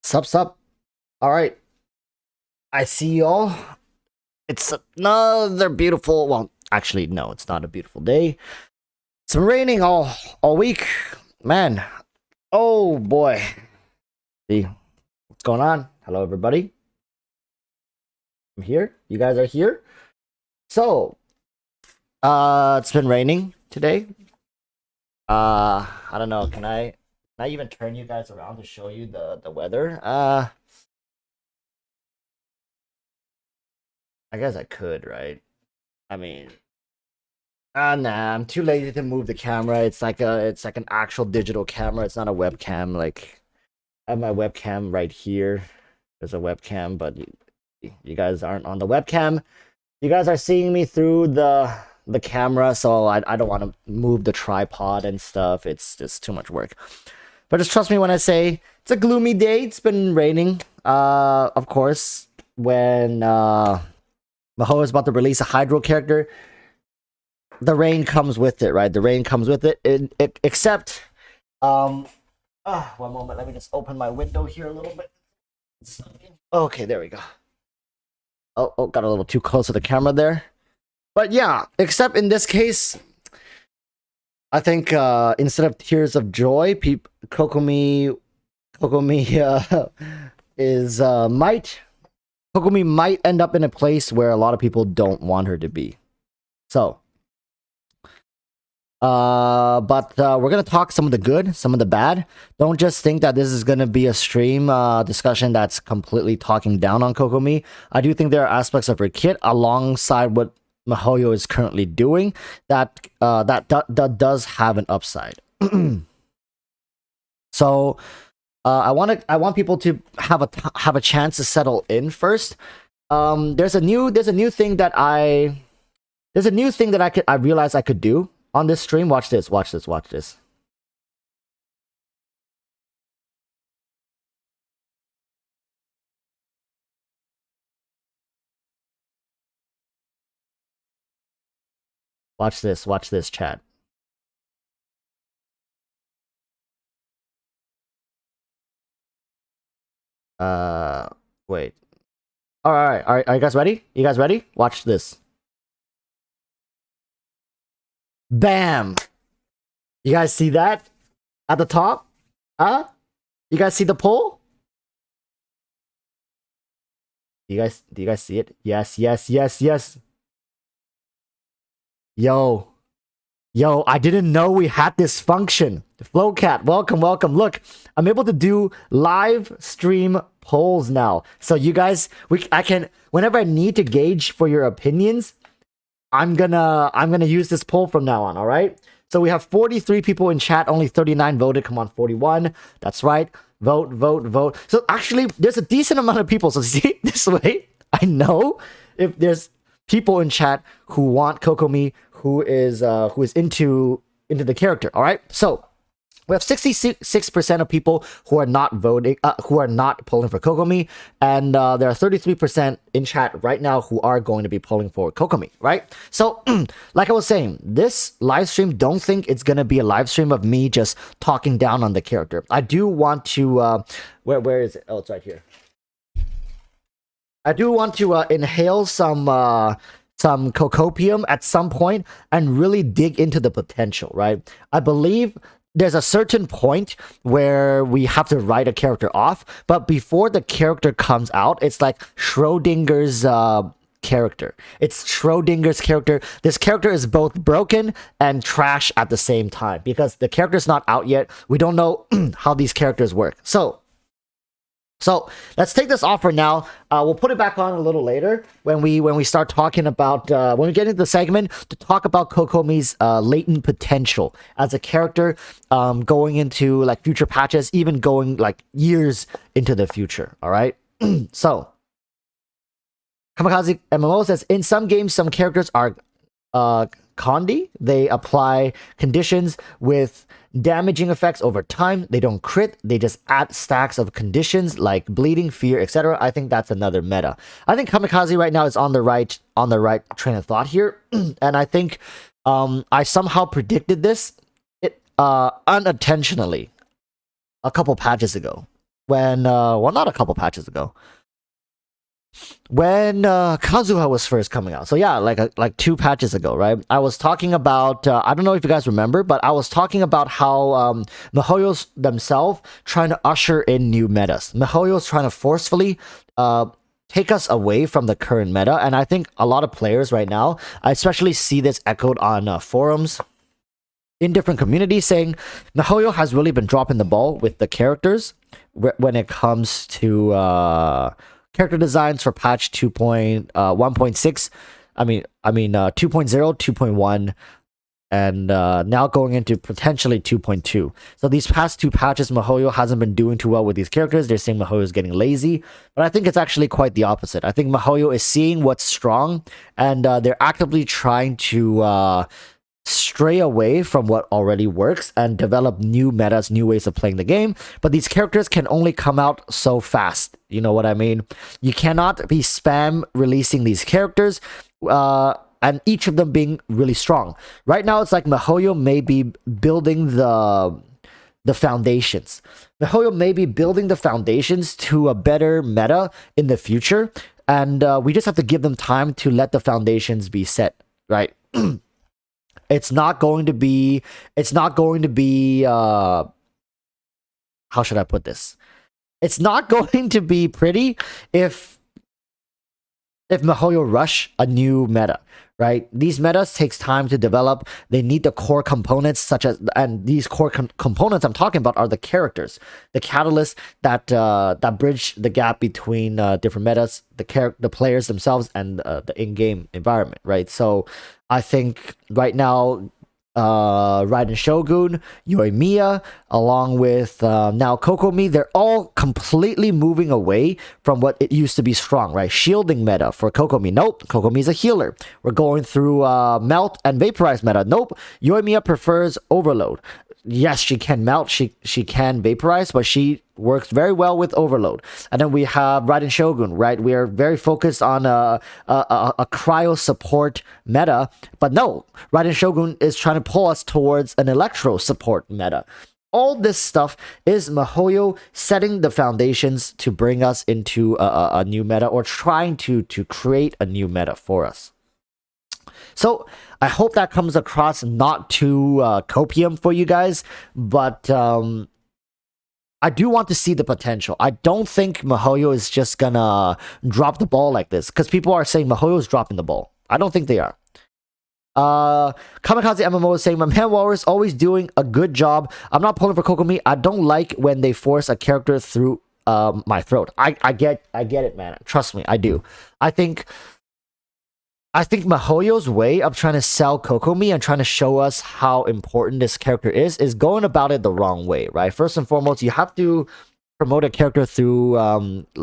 Sup. All right. I see y'all. It's another beautiful, well, actually, no, it's not a beautiful day. It's been raining all week. Man. Oh boy. See what's going on? Hello everybody. I'm here. You guys are here. So, it's been raining today. I don't know. Can I even turn you guys around to show you the weather? I guess I could, right? I mean, nah, I'm too lazy to move the camera. It's like an actual digital camera. It's not a webcam. Like, I have my webcam right here. There's a webcam, but you guys aren't on the webcam. You guys are seeing me through the camera, so I don't want to move the tripod and stuff. It's just too much work. But just trust me when I say it's a gloomy day. It's been raining. Of course, when Maho is about to release a Hydro character, the rain comes with it, right? The rain comes with it. Except, one moment. Let me just open my window here a little bit. Okay, there we go. Oh, got a little too close to the camera there. But yeah, except in this case, I think instead of tears of joy, Kokomi might end up in a place where a lot of people don't want her to be. So, but we're gonna talk some of the good, some of the bad. Don't just think that this is gonna be a stream discussion that's completely talking down on Kokomi. I do think there are aspects of her kit alongside what Mihoyo is currently doing that does have an upside. So I want people to have a chance to settle in first. There's a new thing that I realized I could do on this stream. Watch this. Watch this. Watch this, chat. Wait. All right. Are you guys ready? You guys ready? Watch this. Bam! You guys see that at the top? Huh? You guys see the poll? Do you guys see it? Yes. Yo, I didn't know we had this function. Flowcat, welcome. Look, I'm able to do live stream polls now. So you guys, I can, whenever I need to gauge for your opinions, I'm gonna use this poll from now on, all right? So we have 43 people in chat, only 39 voted. Come on, 41. That's right. Vote. So actually, there's a decent amount of people. So see, this way, I know if there's people in chat who want Kokomi, who is into the character. All right, so we have 66% of people who are not voting, who are not polling for Kokomi, and there are 33% in chat right now who are going to be polling for Kokomi. Right. So, like I was saying, this live stream, don't think it's gonna be a live stream of me just talking down on the character. I do want to. Where is it? Oh, it's right here. I do want to inhale some cocopium at some point and really dig into the potential, right? I believe there's a certain point where we have to write a character off, but before the character comes out, it's like Schrodinger's character. It's Schrodinger's character. This character is both broken and trash at the same time because the character's not out yet. We don't know how these characters work. So let's take this off for now. We'll put it back on a little later when we start talking about when we get into the segment to talk about Kokomi's latent potential as a character, going into like future patches, even going like years into the future. All right. So Kamikaze MMO says in some games some characters are Condi. They apply conditions with damaging effects over time. They don't crit. They just add stacks of conditions like bleeding, fear, etc. I think that's another meta. I think Kamikaze right now is on the right train of thought here, and I think I somehow predicted this unintentionally a couple patches ago. when well, not a couple patches ago, when Kazuha was first coming out. So yeah, like 2 patches ago, right? I was talking about I don't know if you guys remember, but I was talking about how miHoYo's themselves trying to usher in new metas. miHoYo's trying to forcefully take us away from the current meta, and I think a lot of players right now, I especially see this echoed on forums in different communities, saying miHoYo has really been dropping the ball with the characters when it comes to character designs for patch 2.1.6. I mean 2.0, 2.1, and now going into potentially 2.2. So these past 2 patches, miHoYo hasn't been doing too well with these characters. They're saying miHoYo is getting lazy, but I think it's actually quite the opposite. I think miHoYo is seeing what's strong, and they're actively trying to stray away from what already works and develop new metas, new ways of playing the game. But these characters can only come out so fast. You know what I mean? You cannot be spam releasing these characters, and each of them being really strong. Right now, it's like miHoYo may be building the foundations. miHoYo may be building the foundations to a better meta in the future, and we just have to give them time to let the foundations be set, right? It's not going to be how should I put this? It's not going to be pretty if miHoYo rush a new meta, right? These metas takes time to develop. They need the core components, and these core components I'm talking about are the characters, the catalysts that bridge the gap between different metas, the players themselves, and the in-game environment, right? So I think right now, Raiden Shogun, Yoimiya, along with now Kokomi, they're all completely moving away from what it used to be strong, right? Shielding meta for Kokomi. Nope, Kokomi's a healer. We're going through melt and vaporize meta. Nope, Yoimiya prefers overload. Yes, she can melt, she can vaporize, but she works very well with overload. And then we have Raiden Shogun, right? We are very focused on a cryo support meta, but no, Raiden Shogun is trying to pull us towards an electro support meta. All this stuff is miHoYo setting the foundations to bring us into a new meta, or trying to create a new meta for us. So I hope that comes across not too copium for you guys, but I do want to see the potential. I don't think miHoYo is just gonna drop the ball like this, because people are saying miHoYo is dropping the ball. I don't think they are. Kamikaze MMO is saying, my man Waller is always doing a good job. I'm not pulling for Kokomi. I don't like when they force a character through my throat. I get it, man. Trust me, I do. I think miHoYo's way of trying to sell Kokomi and trying to show us how important this character is going about it the wrong way, right? First and foremost, you have to promote a character through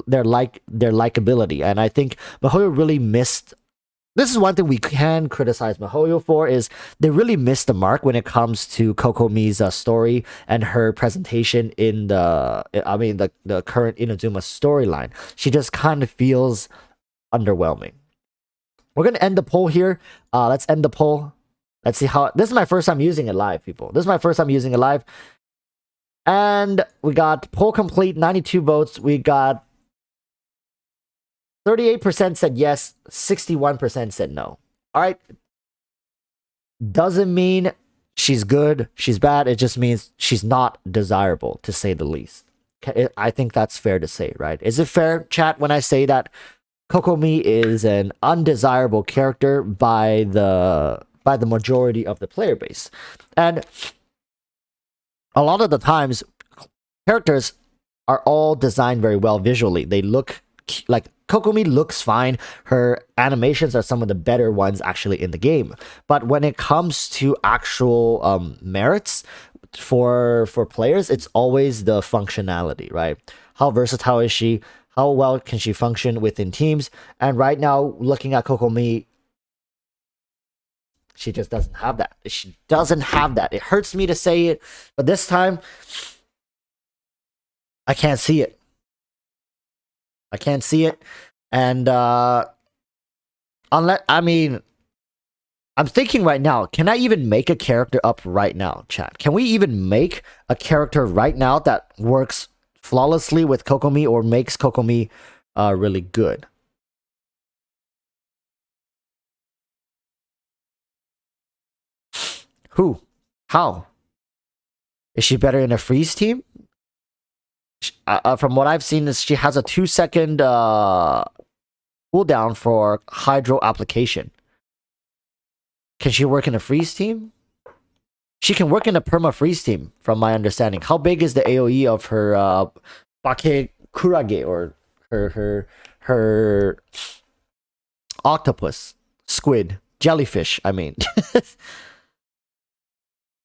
their likability, and I think miHoYo really missed. This is one thing we can criticize miHoYo for, is they really missed the mark when it comes to Kokomi's story and her presentation in the current Inazuma storyline. She just kind of feels underwhelming. We're going to end the poll here. Let's end the poll. Let's see how... This is my first time using it live, people. This is my first time using it live. And we got poll complete, 92 votes. We got 38% said yes, 61% said no. All right. Doesn't mean she's good, she's bad. It just means she's not desirable, to say the least. I think that's fair to say, right? Is it fair, chat, when I say that Kokomi is an undesirable character by the majority of the player base? And a lot of the times, characters are all designed very well visually. They look like... Kokomi looks fine. Her animations are some of the better ones actually in the game. But when it comes to actual merits for players, it's always the functionality, right? How versatile is she? How well can she function within teams? And right now, looking at Kokomi, she just doesn't have that. She doesn't have that. It hurts me to say it, but this time, I can't see it. I can't see it. And unless, I mean, I'm thinking right now, can I even make a character up right now, chat? Can we even make a character right now that works flawlessly with Kokomi or makes Kokomi really good. Who? How? Is she better in a freeze team? From what I've seen, is she has a 2-second cooldown for hydro application. Can she work in a freeze team? She can work in a perma freeze team, from my understanding. How big is the AoE of her Bake Kurage, or her octopus, squid, jellyfish? I mean,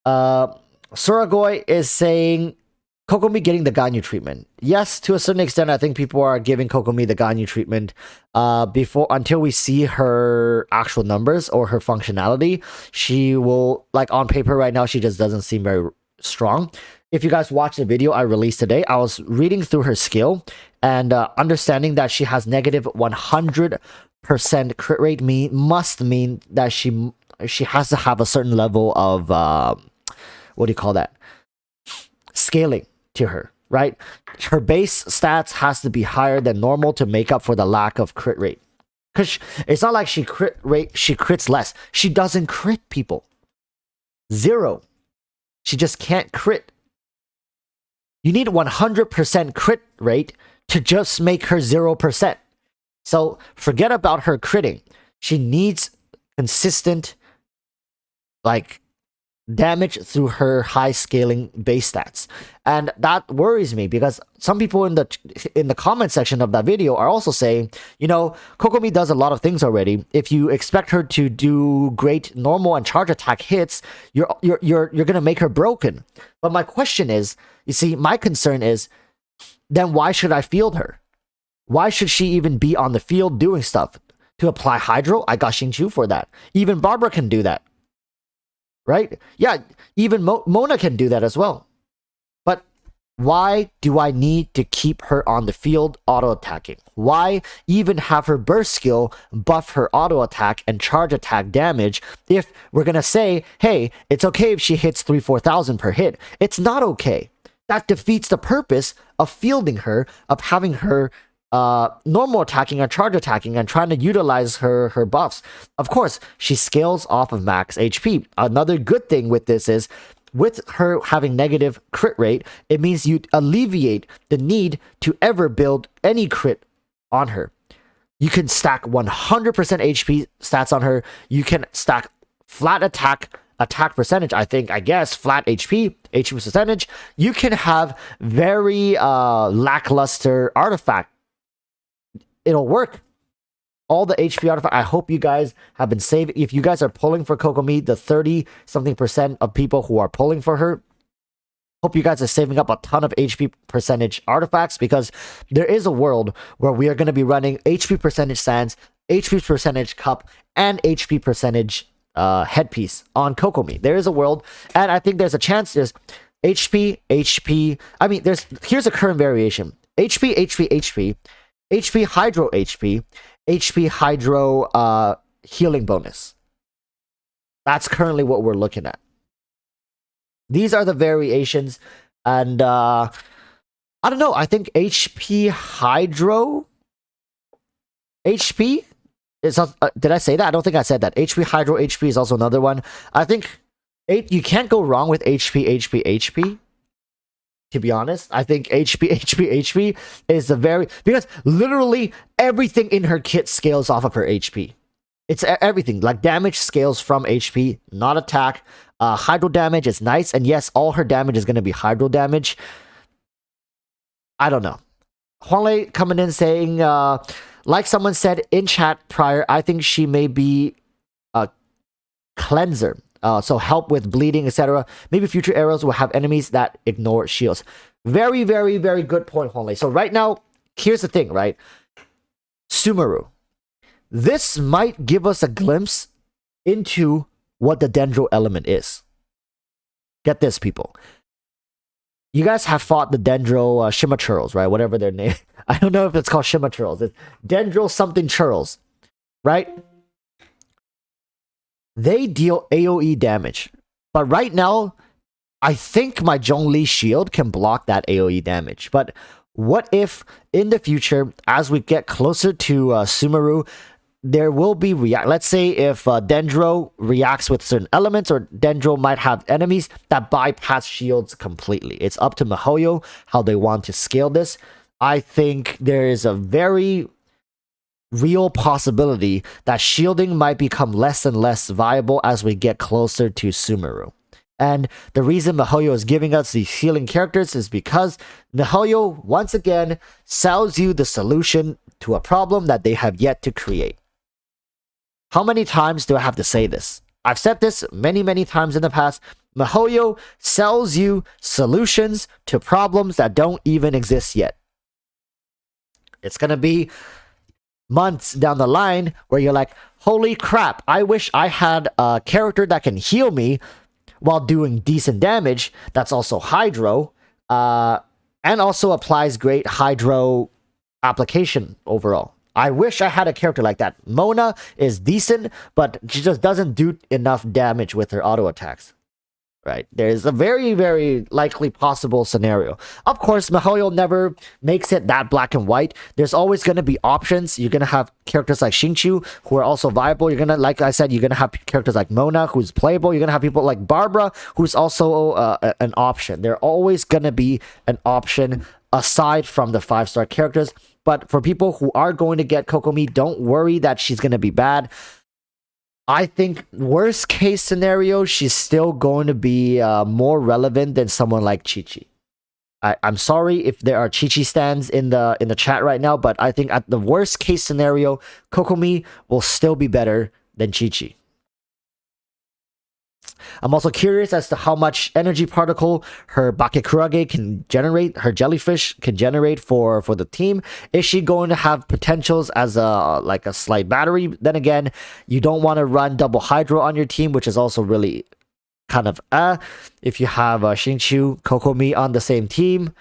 Suragoi is saying Kokomi getting the Ganyu treatment. Yes, to a certain extent, I think people are giving Kokomi the Ganyu treatment until we see her actual numbers or her functionality. She will, like, on paper right now, she just doesn't seem very strong. If you guys watch the video I released today, I was reading through her skill and understanding that she has negative 100% crit rate must mean that she has to have a certain level of what do you call that? Scaling to her, right? Her base stats has to be higher than normal to make up for the lack of crit rate. Because it's not like she crits less. She doesn't crit people. 0. She just can't crit. You need 100% crit rate to just make her 0%. So forget about her critting. She needs consistent, like, damage through her high scaling base stats, and that worries me because some people in the comment section of that video are also saying, you know, Kokomi does a lot of things already. If you expect her to do great normal and charge attack hits, you're gonna make her broken. But my question is, you see, my concern is, then why should I field her? Why should she even be on the field doing stuff? To apply Hydro, I got Xingqiu for that. Even Barbara can do that. Right? Yeah, even Mona can do that as well. But why do I need to keep her on the field auto-attacking? Why even have her burst skill buff her auto-attack and charge attack damage if we're going to say, hey, it's okay if she hits 3,000-4,000 per hit? It's not okay. That defeats the purpose of fielding her, of having her normal attacking and charge attacking and trying to utilize her buffs. Of course, she scales off of max HP. Another good thing with this is, with her having negative crit rate, it means you alleviate the need to ever build any crit on her. You can stack 100% HP stats on her. You can stack flat attack percentage, I guess, flat HP percentage. You can have very lackluster artifact. It'll work. All the HP artifact. I hope you guys have been saving. If you guys are pulling for Kokomi, the 30-something% of people who are pulling for her, hope you guys are saving up a ton of HP percentage artifacts, because there is a world where we are going to be running HP percentage sands, HP percentage cup, and HP percentage headpiece on Kokomi. There is a world, and I think there's a chance there's HP. I mean, here's a current variation. HP, Hydro HP Hydro healing bonus. That's currently what we're looking at. These are the variations, and I don't know. I think HP Hydro HP is. Did I say that? I don't think I said that. HP Hydro HP is also another one. I think you can't go wrong with HP. To be honest, I think HP is because literally everything in her kit scales off of her HP. It's everything. Like, damage scales from HP, not attack. Hydro damage is nice, and yes, all her damage is going to be hydro damage. I don't know. Huanglei coming in saying, like someone said in chat prior, I think she may be a cleanser. So help with bleeding, etc. Maybe future arrows will have enemies that ignore shields. Very, very, very good point, Huanglei. So right now, here's the thing, right? Sumeru. This might give us a glimpse into what the Dendro element is. Get this, people. You guys have fought the Dendro Shima Churls, right? Whatever their name. I don't know if it's called Shima Churls. It's Dendro something Churls, right? They deal AoE damage. But right now, I think my Zhongli shield can block that AoE damage. But what if in the future, as we get closer to Sumeru, there will be let's say if Dendro reacts with certain elements, or Dendro might have enemies that bypass shields completely. It's up to miHoYo how they want to scale this. I think there is a very real possibility that shielding might become less and less viable as we get closer to Sumeru. And the reason miHoYo is giving us these healing characters is because miHoYo, once again, sells you the solution to a problem that they have yet to create. How many times do I have to say this? I've said this many, many times in the past. miHoYo sells you solutions to problems that don't even exist yet. It's going to be months down the line where you're like, holy crap, I wish I had a character that can heal me while doing decent damage, that's also Hydro, and also applies great Hydro application overall. I wish I had a character like that. Mona is decent, but she just doesn't do enough damage with her auto attacks. Right? There's a very, very likely possible scenario. Of course, miHoYo never makes it that black and white. There's always going to be options. You're going to have characters like Xingqiu who are also viable. You're going to, like I said, you're going to have characters like Mona who's playable. You're going to have people like Barbara who's also an option. They're always going to be an option aside from the 5-star characters. But for people who are going to get Kokomi, don't worry that she's going to be bad. I think worst case scenario, she's still going to be more relevant than someone like Qiqi. I'm sorry if there are Qiqi stands in the chat right now, but I think at the worst case scenario, Kokomi will still be better than Qiqi. I'm also curious as to how much energy particle her Bakekurage can generate, her jellyfish can generate for the team. Is she going to have potentials as a slight battery? Then again, you don't want to run double Hydro on your team, which is also really kind of if you have Xingqiu, Kokomi on the same team.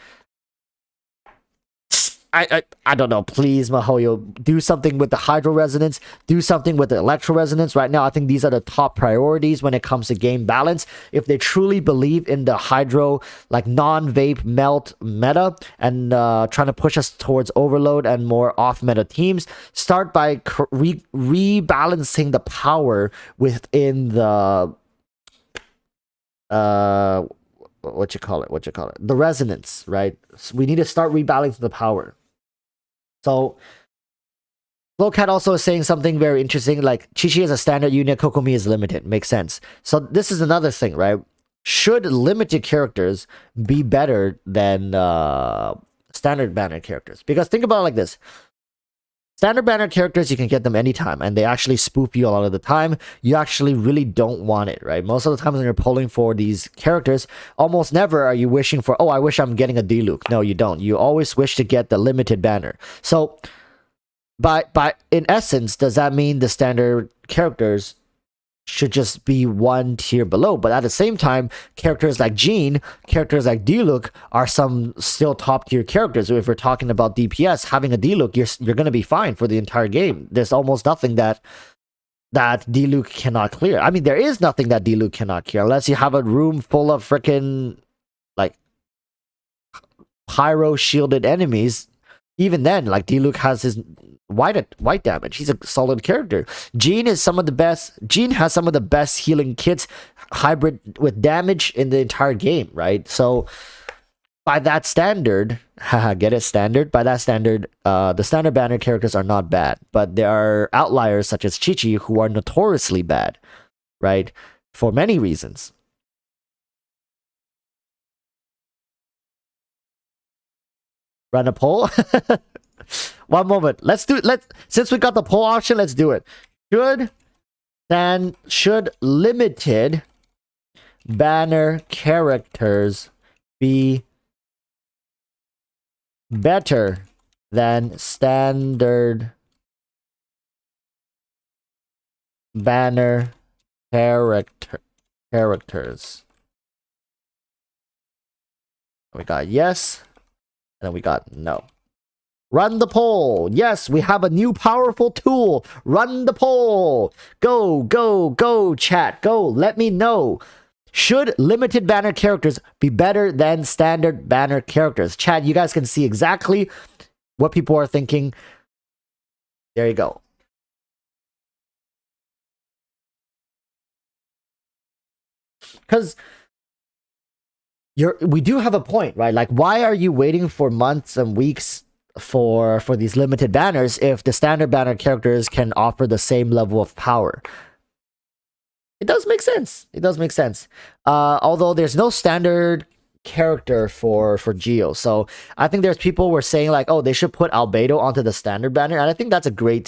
I don't know. Please, miHoYo, do something with the Hydro Resonance. Do something with the Electro Resonance. Right now, I think these are the top priorities when it comes to game balance. If they truly believe in the Hydro, like non-vape melt meta, and trying to push us towards overload and more off-meta teams, start by rebalancing the power within the what you call it, the resonance, right? So we need to start rebalancing the power. So Flowcat also is saying something very interesting, like Qiqi is a standard unit, Kokomi is limited. Makes sense. So this is another thing, right? Should limited characters be better than standard banner characters? Because think about it like this. Standard banner characters, you can get them anytime, and they actually spoof you a lot of the time. You actually really don't want it, right? Most of the times when you're pulling for these characters, almost never are you wishing for, oh, I wish I'm getting a Diluc. No, you don't. You always wish to get the limited banner. So, by in essence, does that mean the standard characters should just be one tier below? But at the same time, characters like Jean, characters like Diluc are some still top tier characters. If we're talking about DPS, having a Diluc, you're going to be fine for the entire game. There's almost nothing that Diluc cannot clear. I mean, there is nothing that Diluc cannot clear unless you have a room full of freaking like pyro shielded enemies. Even then, like, Diluc has his white damage. He's a solid character. Jean has some of the best healing kits hybrid with damage in the entire game, right? So by that standard, get it, standard? By that standard, the standard banner characters are not bad, but there are outliers such as Qiqi who are notoriously bad, right? For many reasons. Run a poll. One moment. Since we got the poll option, let's do it. Should limited banner characters be better than standard banner characters? We got yes. And then we got no. Run the poll. Yes, we have a new powerful tool. Run the poll. Go, go, go, chat. Go. Let me know. Should limited banner characters be better than standard banner characters? Chat, you guys can see exactly what people are thinking. There you go. Because we do have a point, right? Like, why are you waiting for months and weeks for these limited banners if the standard banner characters can offer the same level of power? It does make sense. It does make sense. Although there's no standard character for Geo, so I think there's people were saying like, oh, they should put Albedo onto the standard banner, and I think that's a great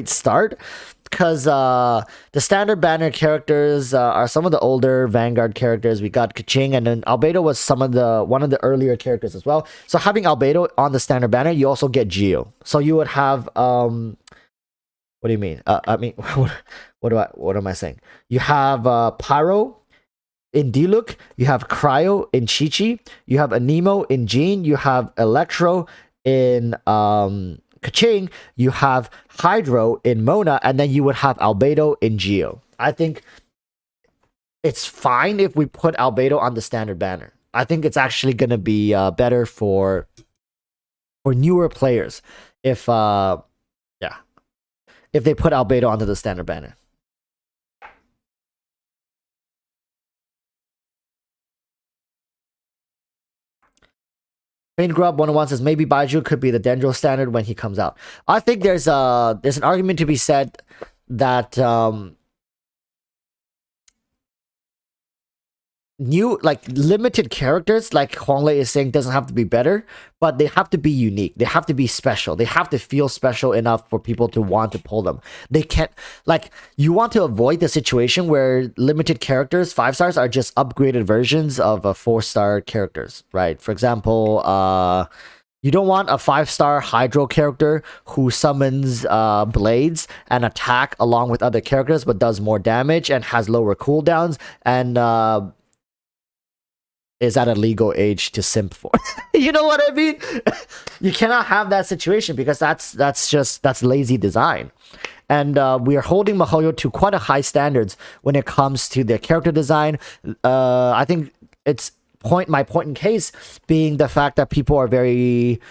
start, because the standard banner characters are some of the older Vanguard characters. We got Kaching, and then Albedo was one of the earlier characters as well. So having Albedo on the standard banner, you also get Geo. So you would have what do you mean? I mean, what am I saying? You have Pyro in Diluc, you have Cryo in Chi-Chi, you have Anemo in Jean, you have Electro in Kaching, you have Hydro in Mona, and then you would have Albedo in Geo. I think it's fine if we put Albedo on the standard banner. I think it's actually going to be better for newer players if if they put Albedo onto the standard banner. Pain Grub 101 says maybe Baiju could be the Dendro standard when he comes out. I think there's an argument to be said that new, like, limited characters, like Huanglei is saying, doesn't have to be better, but they have to be unique. They have to be special. They have to feel special enough for people to want to pull them. They can't, like, you want to avoid the situation where limited characters, 5 stars, are just upgraded versions of 4-star characters, right? For example, you don't want a 5-star Hydro character who summons blades and attack along with other characters, but does more damage and has lower cooldowns and is at a legal age to simp for. You know what I mean? You cannot have that situation, because that's lazy design. And we are holding miHoYo to quite a high standards when it comes to their character design. I think it's my point in case being the fact that people are very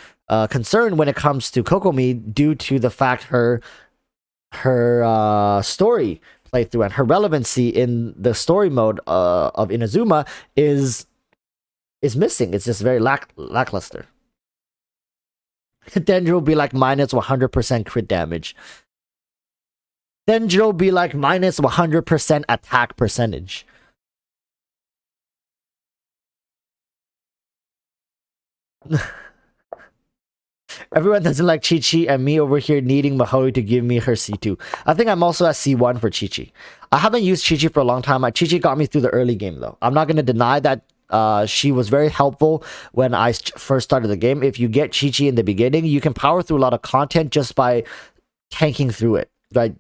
concerned when it comes to Kokomi, due to the fact her story playthrough and her relevancy in the story mode of Inazuma is missing. It's just very lackluster. Dendro will be like minus 100% crit damage. Dendro will be like minus 100% attack percentage. Everyone doesn't like Chi-Chi, and me over here needing miHoYo to give me her C2. I think I'm also at C1 for Chi-Chi. I haven't used Chi-Chi for a long time. Chi-Chi got me through the early game, though. I'm not going to deny that she was very helpful when I first started the game. If you get Chi-Chi in the beginning, you can power through a lot of content just by tanking through it. Right?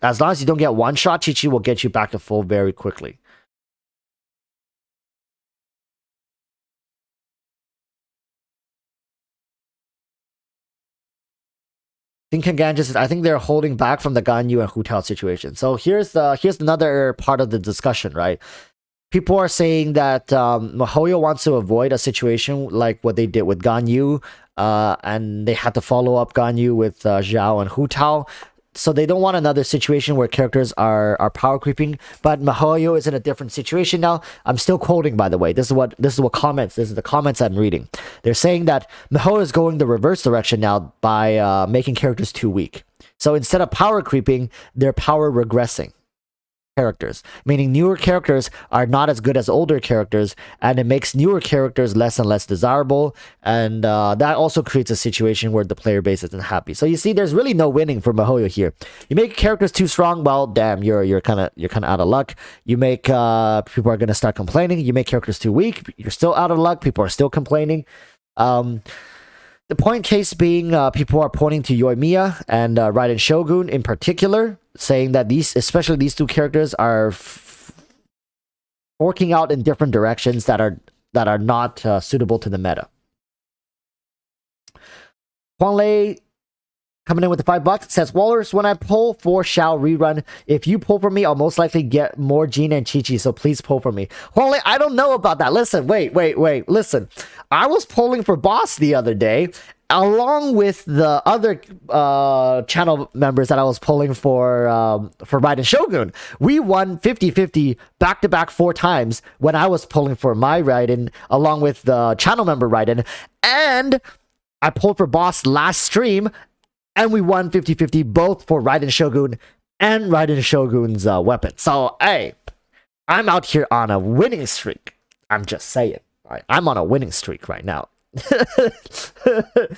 As long as you don't get one shot, Chi-Chi will get you back to full very quickly. Ganjan says, I think they're holding back from the Ganyu and Hu Tao situation. So here's another part of the discussion, right? People are saying that miHoYo wants to avoid a situation like what they did with Ganyu, and they had to follow up Ganyu with Zhao and Hu Tao. So they don't want another situation where characters are power creeping. But miHoYo is in a different situation now. I'm still quoting, by the way. This is the comments I'm reading. They're saying that miHoYo is going the reverse direction now by making characters too weak. So instead of power creeping, they're power regressing characters, meaning newer characters are not as good as older characters, and it makes newer characters less and less desirable, and that also creates a situation where the player base isn't happy. So you see, there's really no winning for miHoYo here. You make characters too strong, well, damn, you're kind of out of luck. You make people are gonna start complaining. You make characters too weak, you're still out of luck. People are still complaining. The point case being, people are pointing to Yoimiya and Raiden Shogun in particular, saying that especially these two characters, are forking out in different directions that are not suitable to the meta. Huanglei coming in with the $5 says, Walrus, when I pull for Shao rerun, if you pull for me, I'll most likely get more Gina and Chi Chi, so please pull for me. Holy, I don't know about that. Listen, wait. Listen, I was polling for boss the other day, along with the other channel members that I was polling for Raiden Shogun. We won 50-50 back-to-back 4 times when I was polling for my Raiden, along with the channel member Raiden, and I pulled for boss last stream, and we won 50-50 both for Raiden Shogun and Raiden Shogun's weapon. So, hey, I'm out here on a winning streak. I'm just saying. Right? I'm on a winning streak right now.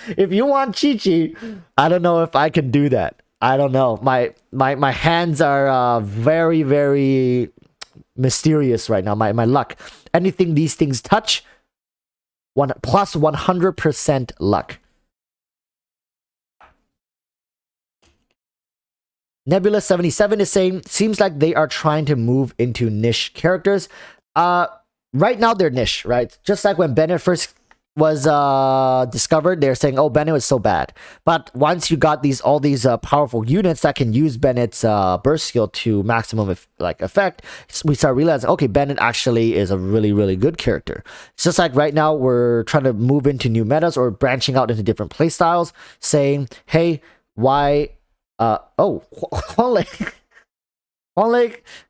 If you want Chi-Chi, I don't know if I can do that. I don't know. My hands are very, very mysterious right now. My luck. Anything these things touch, plus 100% luck. Nebula77 is saying, seems like they are trying to move into niche characters. Right now they're niche, right? Just like when Bennett first was discovered, they're saying, oh, Bennett was so bad. But once you got all these powerful units that can use Bennett's burst skill to maximum effect, we start realizing, okay, Bennett actually is a really, really good character. It's just like right now we're trying to move into new metas or branching out into different playstyles, saying, hey, why Huang Lake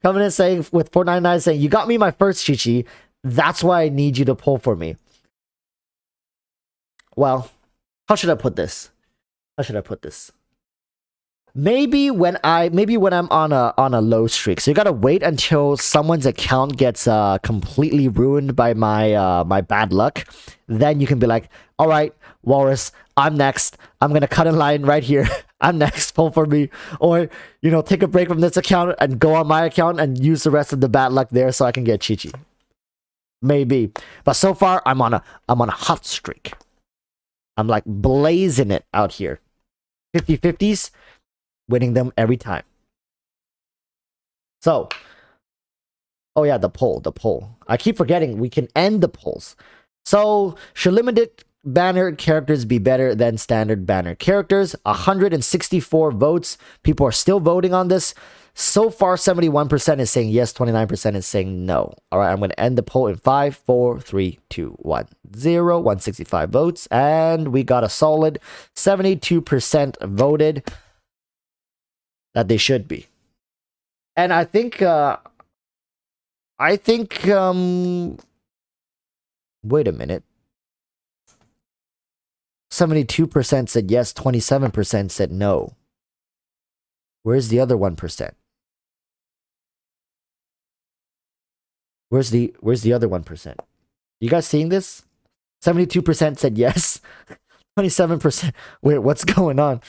coming in saying with 499 saying, you got me my first Chi-Chi, that's why I need you to pull for me. Well, how should I put this? Maybe when I'm on a low streak. So you gotta wait until someone's account gets completely ruined by my bad luck. Then you can be like, all right, Walrus, I'm next. I'm gonna cut in line right here. I'm next. Pull for me, or take a break from this account and go on my account and use the rest of the bad luck there so I can get Chi-Chi. Maybe, but so far I'm on a hot streak. I'm like blazing it out here. 50-50s, winning them every time. So, oh yeah, the poll. I keep forgetting we can end the polls. So, should limited banner characters be better than standard banner characters? 164 votes. People are still voting on this. So far, 71% is saying yes, 29% is saying no. All right, I'm going to end the poll in 5, 4, 3, 2, 1, 0. 165 votes, and we got a solid 72% voted that they should be. And I think, wait a minute. 72% said yes, 27% said no. Where's the other 1%? Where's the other 1%? You guys seeing this? 72% said yes. 27%. Wait, what's going on?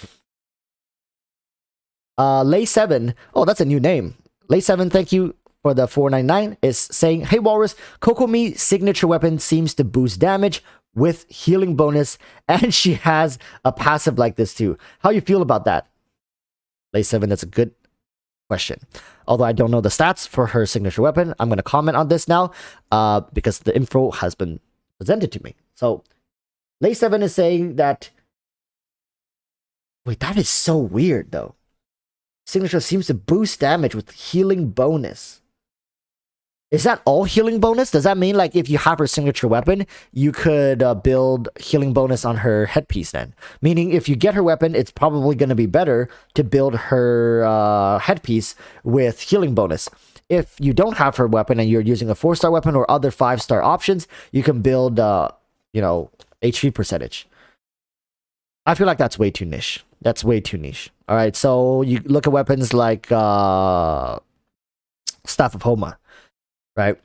Lay7. Oh, that's a new name. Lay7, thank you for the 499. Is saying, hey Walrus, Kokomi signature weapon seems to boost damage with healing bonus, and she has a passive like this too. How you feel about that? Lay7, that's a good question. Although I don't know the stats for her signature weapon, I'm going to comment on this now because the info has been presented to me. So, Lay7 is saying that... Wait, that is so weird though. Signature seems to boost damage with healing bonus. Is that all healing bonus? Does that mean like if you have her signature weapon, you could build healing bonus on her headpiece then? Meaning if you get her weapon, it's probably going to be better to build her headpiece with healing bonus. If you don't have her weapon and you're using a 4-star weapon or other 5-star options, you can build, HP percentage. I feel like that's way too niche. That's way too niche. All right, so you look at weapons like Staff of Homa. Right,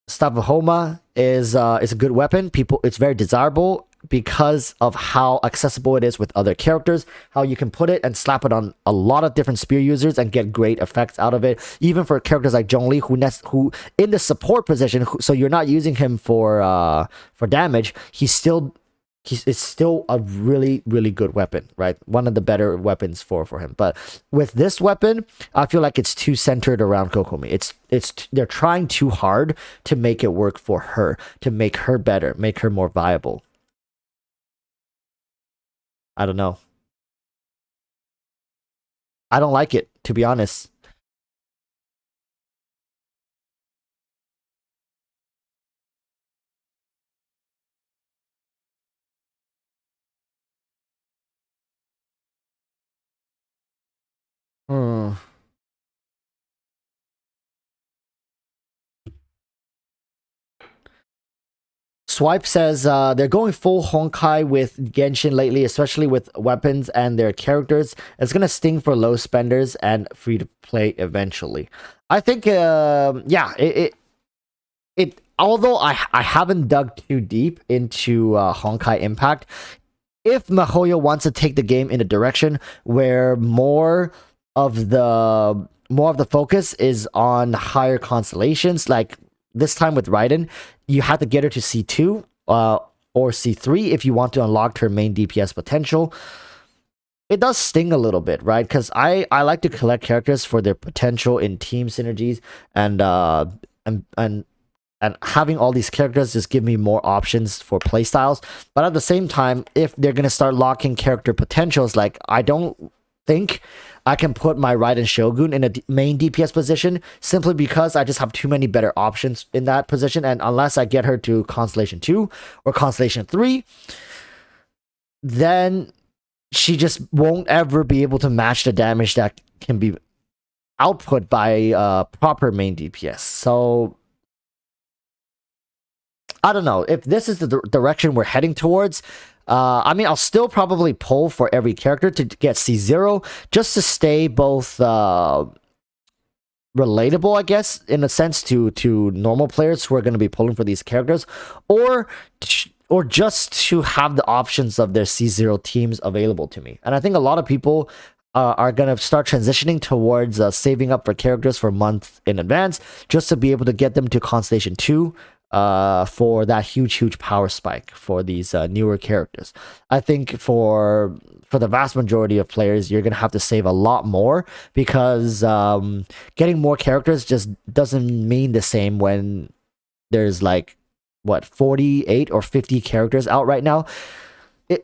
Staff of Homa is a good weapon. It's very desirable because of how accessible it is with other characters. How you can put it and slap it on a lot of different spear users and get great effects out of it. Even for characters like Zhongli, who in the support position, so you're not using him for damage. It's still a really, really good weapon, right? One of the better weapons for him. But with this weapon, I feel like it's too centered around Kokomi. They're trying too hard to make it work for her, to make her better, make her more viable. I don't know. I don't like it, to be honest. Hmm. Swipe says they're going full Honkai with Genshin lately, especially with weapons and their characters. It's gonna sting for low spenders and free to play eventually. I think, yeah, it. Although I haven't dug too deep into Honkai Impact, if Mahoyo wants to take the game in a direction where more of the focus is on higher constellations, like this time with Raiden, you have to get her to C2 or C3 if you want to unlock her main DPS potential. It does sting a little bit, right? Because I like to collect characters for their potential in team synergies and having all these characters just give me more options for playstyles. But at the same time, if they're gonna start locking character potentials, like I don't think I can put my Raiden Shogun in a main DPS position simply because I just have too many better options in that position. And unless I get her to Constellation 2 or Constellation 3, then she just won't ever be able to match the damage that can be output by proper main DPS. So I don't know if this is the direction we're heading towards. I mean, I'll still probably pull for every character to get C0 just to stay both relatable, I guess, in a sense to normal players who are going to be pulling for these characters, or just to have the options of their C0 teams available to me. And I think a lot of people are going to start transitioning towards saving up for characters for months in advance just to be able to get them to Constellation 2 for that huge power spike for these newer characters. I think for the vast majority of players, you're gonna have to save a lot more because getting more characters just doesn't mean the same when there's like what 48 or 50 characters out right now.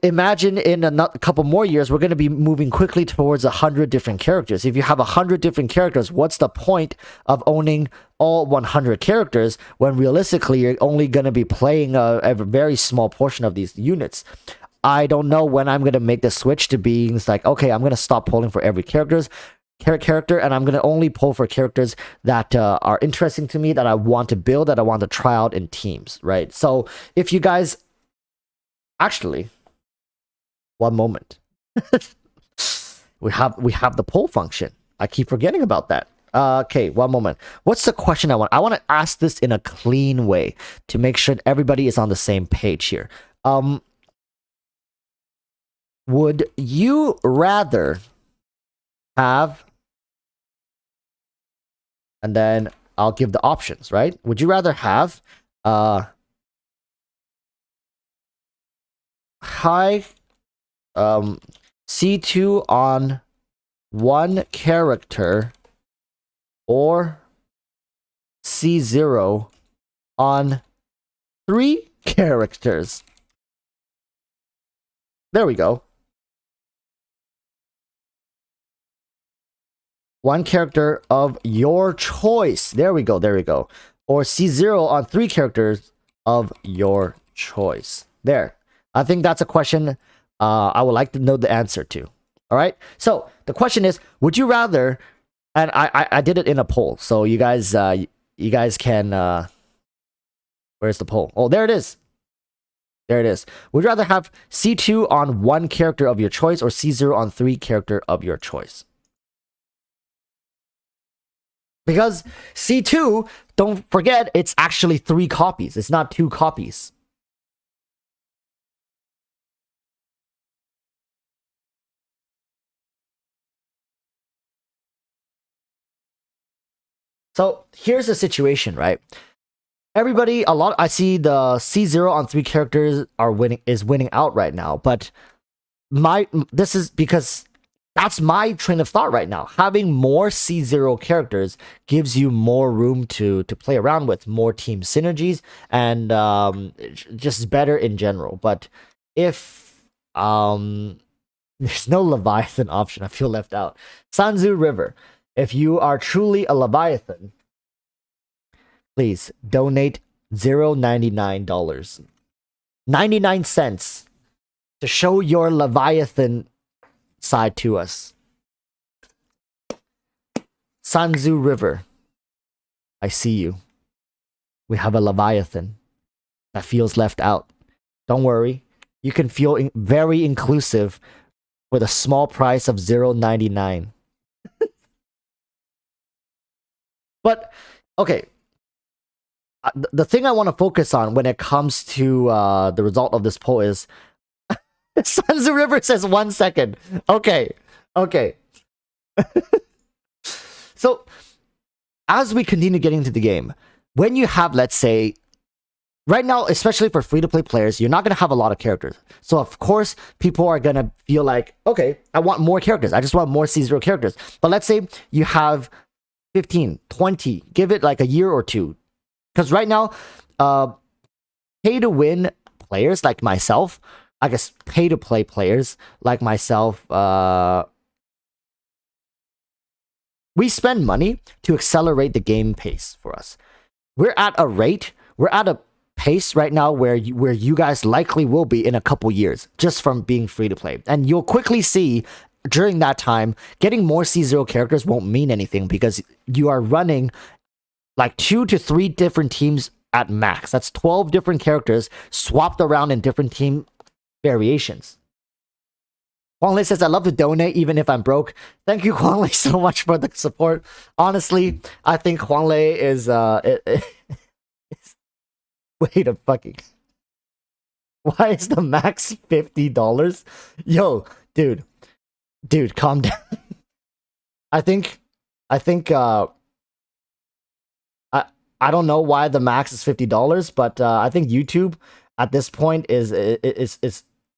Imagine in a couple more years, we're going to be moving quickly towards 100 different characters. If you have 100 different characters, what's the point of owning all 100 characters when realistically you're only going to be playing a very small portion of these units? I don't know when I'm going to make the switch to being like, okay, I'm going to stop pulling for every character, and I'm going to only pull for characters that are interesting to me, that I want to build, that I want to try out in teams, right? So if you guys actually... One moment. we have the poll function. I keep forgetting about that. Okay, one moment. What's the question I want? I want to ask this in a clean way to make sure everybody is on the same page here. Would you rather have, and then I'll give the options, right? Would you rather have high C2 on one character or C0 on 3 characters? There we go. One character of your choice. There we go. There we go. Or C0 on 3 characters of your choice. There. I think that's a question I would like to know the answer to. All right. So the question is, would you rather? And I did it in a poll, so you guys can. Where's the poll? Oh, there it is. There it is. Would you rather have C2 on 1 character of your choice or C0 on 3 character of your choice? Because C2, don't forget, it's actually 3 copies. It's not 2 copies. So here's the situation, right? Everybody, I see the C0 on 3 characters is winning out right now, but this is because that's my train of thought right now. Having more C0 characters gives you more room to play around with, more team synergies, and just better in general. But if There's no Leviathan option. I feel left out. Sanzu River. If you are truly a Leviathan, please donate $0.99. 99 cents to show your Leviathan side to us. Sanzu River. I see you. We have a Leviathan that feels left out. Don't worry. You can feel very inclusive with a small price of $0.99. But, okay. The thing I want to focus on when it comes to the result of this poll is Sanzu River says 1 second. Okay. So, as we continue getting into the game, when you have, let's say, right now, especially for free-to-play players, you're not going to have a lot of characters. So, of course, people are going to feel like, okay, I want more characters. I just want more C0 characters. But let's say you have 15, 20, give it like a year or two. Because right now, pay-to-win players like myself, I guess pay-to-play players like myself, we spend money to accelerate the game pace for us. We're at a pace right now where you guys likely will be in a couple years, just from being free to play. And you'll quickly see during that time, getting more C0 characters won't mean anything because you are running like 2 to 3 different teams at max. That's 12 different characters swapped around in different team variations. Huanglei says, I love to donate even if I'm broke. Thank you, Huanglei, so much for the support. Honestly, I think Huanglei is, wait a fucking... Why is the max $50? Yo, dude, calm down. I don't know why the max is $50, but I think YouTube at this point is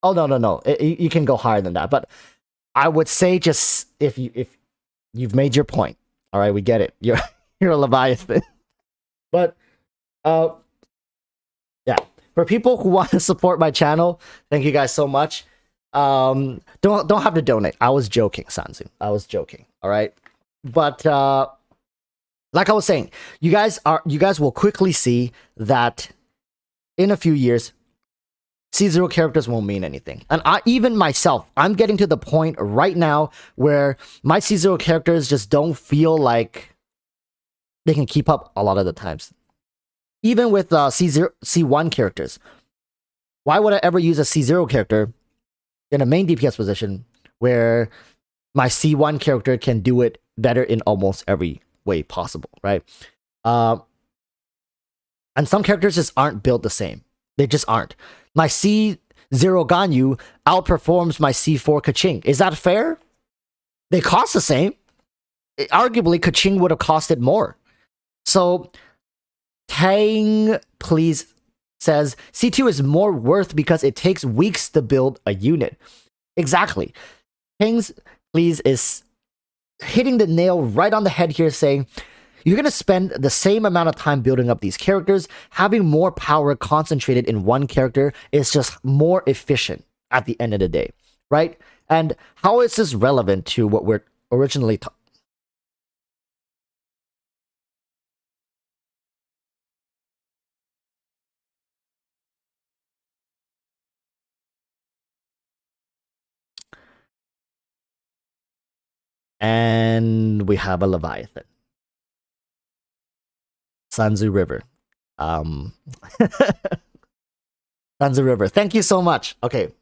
oh no. You can go higher than that, but I would say just if you've made your point, all right, we get it. You're a Leviathan, but yeah. For people who want to support my channel, thank you guys so much. Don't have to donate. I was joking, Sanzu. I was joking. All right, but like I was saying, you guys will quickly see that in a few years, C0 characters won't mean anything. And even myself, I'm getting to the point right now where my C0 characters just don't feel like they can keep up a lot of the times. Even with C1 characters. Why would I ever use a C0 character in a main DPS position where my C1 character can do it better in almost every way possible, right? And some characters just aren't built the same. They just aren't. My C0 Ganyu outperforms my C4 Kaching. Is that fair? They cost the same. Arguably, Kaching would have costed more. So, Tang, please, says, C2 is more worth because it takes weeks to build a unit. Exactly. Tang's, please, is hitting the nail right on the head here, saying, you're going to spend the same amount of time building up these characters. Having more power concentrated in one character is just more efficient at the end of the day, right? And how is this relevant to what we're originally talking? And we have a Leviathan. Sanzu River. Sanzu River. Thank you so much. Okay.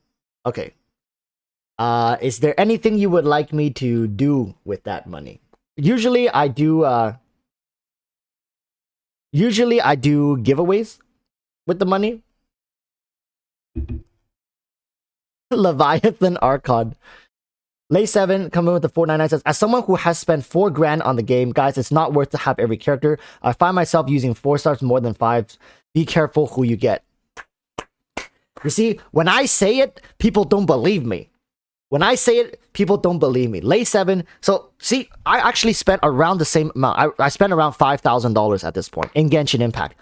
Is there anything you would like me to do with that money? Usually I do giveaways with the money. Leviathan Archon. Lay 7 coming with the 499 says, as someone who has spent $4 grand on the game, guys, it's not worth to have every character. I find myself using 4 stars more than 5. Be careful who you get. You see, when I say it, people don't believe me. When I say it, people don't believe me. Lay 7. So, see, I actually spent around the same amount. I spent around $5,000 at this point in Genshin Impact.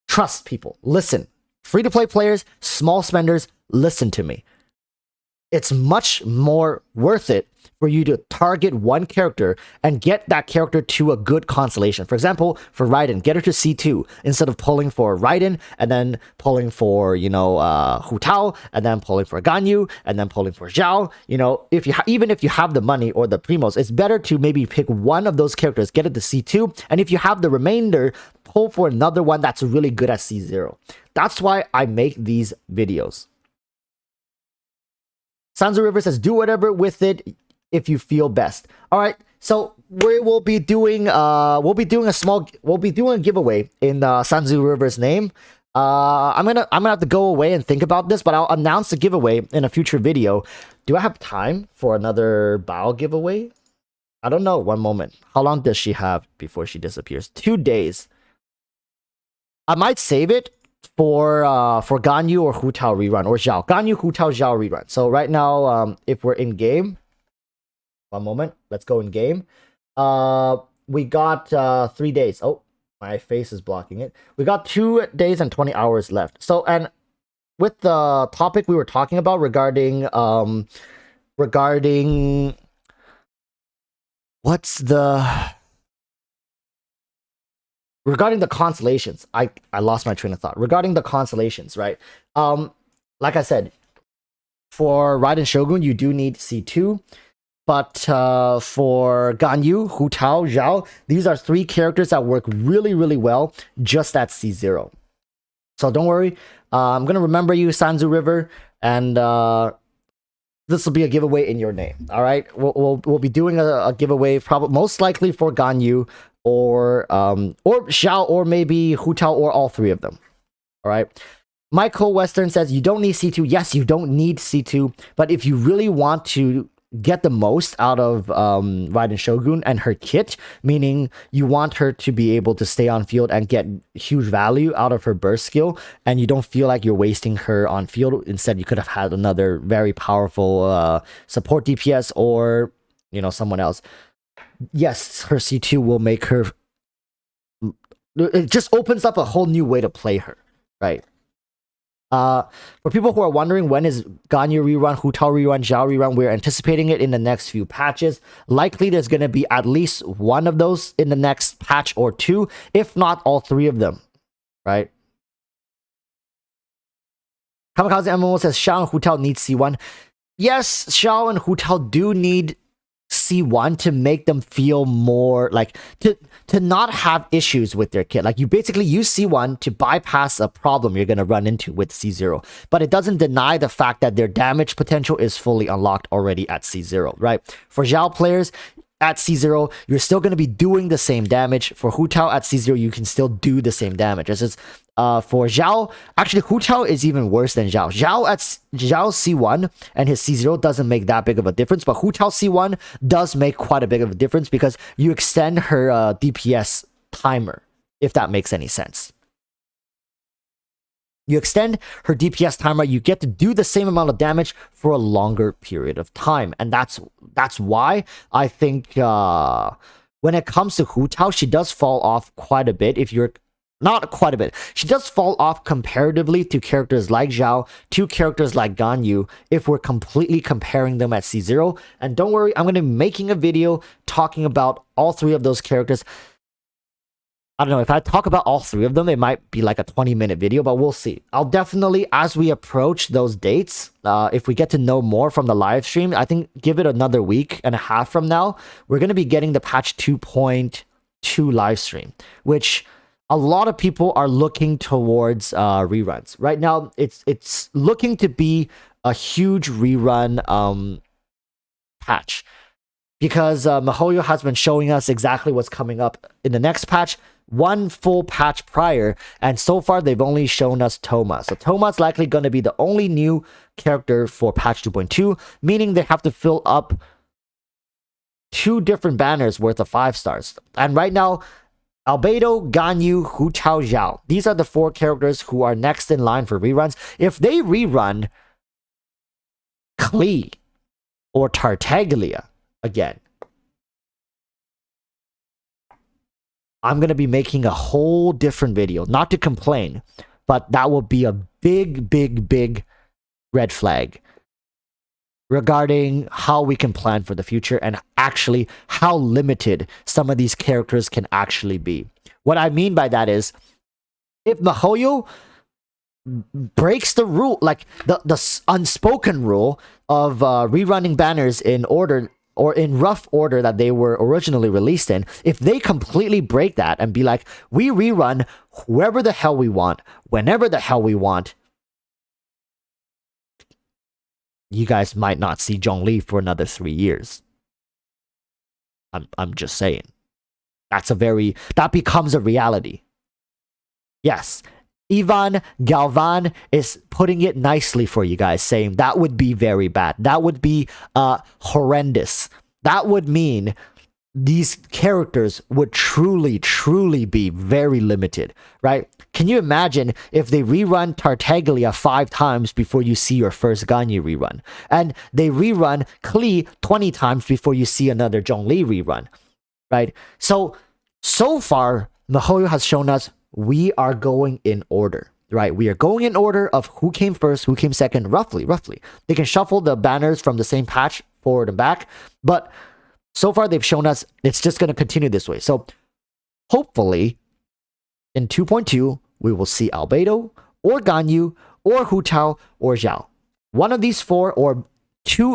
Trust people. Listen. Free-to-play players, small spenders, listen to me. it's much more worth it for you to target one character and get that character to a good constellation. For example, for Raiden, get her to C2 instead of pulling for Raiden and then pulling for, Hu Tao and then pulling for Ganyu and then pulling for Zhao. If you even if you have the money or the primos, it's better to maybe pick one of those characters, get it to C2, and if you have the remainder, pull for another one that's really good at C0. That's why I make these videos. Sanzu River says, do whatever with it if you feel best. All right, so we will be doing a giveaway in Sanzu River's name. I'm gonna have to go away and think about this, but I'll announce the giveaway in a future video. Do I have time for another Bao giveaway? I don't know. One moment. How long does she have before she disappears? 2 days. I might save it for Ganyu or Hu Tao rerun, or Zhao. Ganyu, Hu Tao, Zhao rerun. So right now, if we're in game, one moment, let's go in game. We got 3 days. Oh, my face is blocking it. We got 2 days and 20 hours left. So, and with the topic we were talking about regarding regarding the constellations, I lost my train of thought. Regarding the constellations, right? Like I said, for Raiden Shogun, you do need C2. But for Ganyu, Hu Tao, Zhao, these are 3 characters that work really, really well just at C0. So don't worry. I'm going to remember you, Sanzu River, and this will be a giveaway in your name. All right? We'll be doing a giveaway, probably most likely for Ganyu, or Zhao, or maybe Hu Tao, or all 3 of them. All right. Michael Western says, you don't need C2. Yes, you don't need C2, but if you really want to get the most out of Raiden Shogun and her kit, meaning you want her to be able to stay on field and get huge value out of her burst skill, and you don't feel like you're wasting her on field. Instead, you could have had another very powerful support DPS, or someone else. Yes, her C2 will make her, it just opens up a whole new way to play her, right? For people who are wondering, when is Ganyu rerun, Hu Tao rerun, Zhao rerun, we're anticipating it in the next few patches. Likely there's going to be at least one of those in the next patch or 2, if not all 3 of them, right? Kamikaze MMO says, Xiao and Hu Tao need C1. Yes, Xiao and Hu Tao do need C1 to make them feel more like to not have issues with their kit. Like, you basically use C1 to bypass a problem you're going to run into with C0, but it doesn't deny the fact that their damage potential is fully unlocked already at C0, right? For Zhao players at C0, you're still going to be doing the same damage. For Hu Tao at C0, you can still do the same damage. This is for Zhao, actually Hu Tao is even worse than Zhao. Zhao C1 and his C0 doesn't make that big of a difference, but Hu Tao C1 does make quite a big of a difference because you extend her DPS timer, if that makes any sense. You extend her DPS timer, you get to do the same amount of damage for a longer period of time. And that's why I think when it comes to Hu Tao, she does fall off quite a bit. If you're not quite a bit. She does fall off comparatively to characters like Zhao, to characters like Ganyu, if we're completely comparing them at C0. And don't worry, I'm going to be making a video talking about all 3 of those characters. I don't know, if I talk about all 3 of them, it might be like a 20-minute video, but we'll see. I'll definitely, as we approach those dates, if we get to know more from the live stream, I think give it another week and a half from now, we're going to be getting the patch 2.2 live stream, which a lot of people are looking towards reruns. Right now, it's looking to be a huge rerun patch, because MiHoYo has been showing us exactly what's coming up in the next patch, one full patch prior, and so far they've only shown us Toma. So Toma's likely going to be the only new character for patch 2.2, meaning they have to fill up 2 different banners worth of 5 stars. And right now, Albedo, Ganyu, Hu Tao, Zhao. These are the 4 characters who are next in line for reruns. If they rerun Klee or Tartaglia again, I'm going to be making a whole different video. Not to complain, but that will be a big, big, big red flag. regarding how we can plan for the future and actually how limited some of these characters can actually be. What I mean by that is, if MiHoYo breaks the rule, like the unspoken rule of rerunning banners in order or in rough order that they were originally released in, if they completely break that and be like, we rerun whoever the hell we want, whenever the hell we want, you guys might not see Zhongli for another 3 years. I'm just saying. That becomes a reality. Yes, Ivan Galvan is putting it nicely for you guys, saying that would be very bad. That would be horrendous. That would mean these characters would truly be very limited, right? Can you imagine if they rerun Tartaglia 5 times before you see your first Ganyu rerun? And they rerun Klee 20 times before you see another Zhongli rerun, right? So far, MiHoYo has shown us we are going in order, right? We are going in order of who came first, who came second, roughly. They can shuffle the banners from the same patch forward and back, but so far they've shown us it's just going to continue this way. So hopefully in 2.2, we will see Albedo or Ganyu or Hu Tao or Zhao. One of these 4 or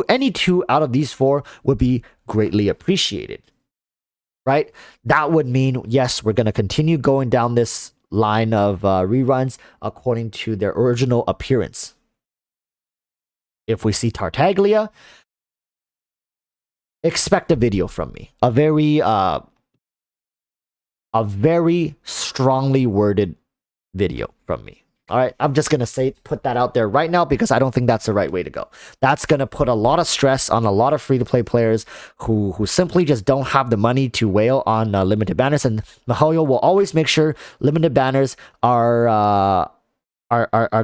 any two out of these 4 would be greatly appreciated. Right? That would mean, yes, we're going to continue going down this line of reruns according to their original appearance. If we see Tartaglia, expect a video from me. A very strongly worded video from me. All right, I'm just going to put that out there right now because I don't think that's the right way to go. That's going to put a lot of stress on a lot of free-to-play players who simply just don't have the money to wail on limited banners. And MiHoYo will always make sure limited banners are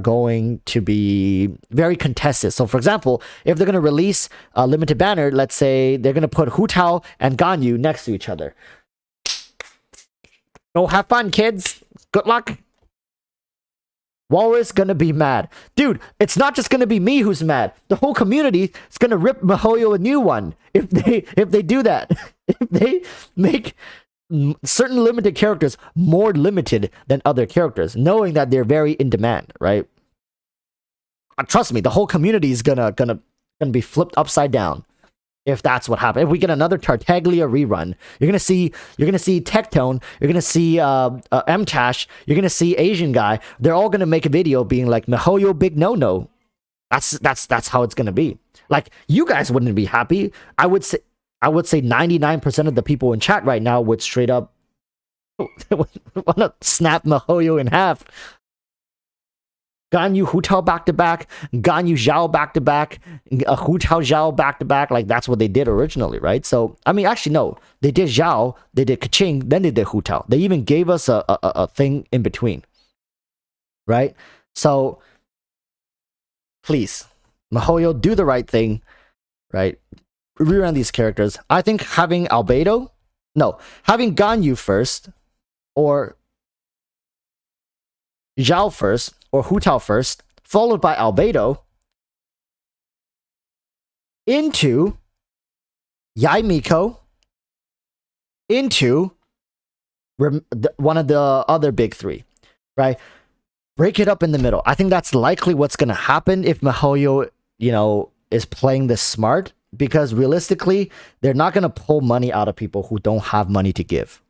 going to be very contested. So, for example, if they're going to release a limited banner, let's say they're going to put Hu Tao and Ganyu next to each other. Go have fun, kids. Good luck. Walrus gonna be mad. Dude, it's not just gonna be me who's mad. The whole community is gonna rip MiHoYo a new one if they do that. If they make certain limited characters more limited than other characters, knowing that they're very in demand, right? Trust me, the whole community is gonna be flipped upside down if that's what happens. If we get another Tartaglia rerun, you're gonna see Tectone, you're gonna see Mtash, you're gonna see Asian guy. They're all gonna make a video being like MiHoYo big no. That's how it's gonna be. Like, you guys wouldn't be happy. I would say 99% of the people in chat right now would straight up want to snap MiHoYo in half. Ganyu Hu Tao back to back, Ganyu Zhao back to back, Hu Tao Zhao back to back. Like, that's what they did originally, right? So, I mean, actually, no. They did Zhao, they did Kaching, then they did Hu Tao. They even gave us a thing in between, right? So, please, MiHoYo, do the right thing, right? Rerun these characters. I think having Ganyu first, or Zhao first, or Hu Tao first, followed by Albedo, into Yai Miko, into one of the other big 3, right? Break it up in the middle. I think that's likely what's going to happen if MiHoYo, is playing this smart, because realistically, they're not going to pull money out of people who don't have money to give.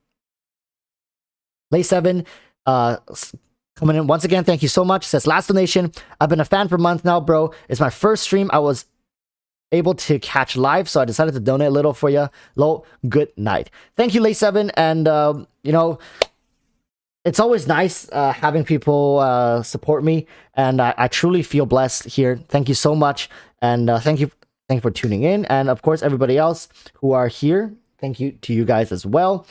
Lay 7, coming in once again, thank you so much. Says, last donation. I've been a fan for a month now, bro. It's my first stream I was able to catch live, so I decided to donate a little for you. Lo, good night. Thank you, Lay 7, and it's always nice having people support me, and I truly feel blessed here. Thank you so much, and thank you for tuning in, and of course everybody else who are here. Thank you to you guys as well.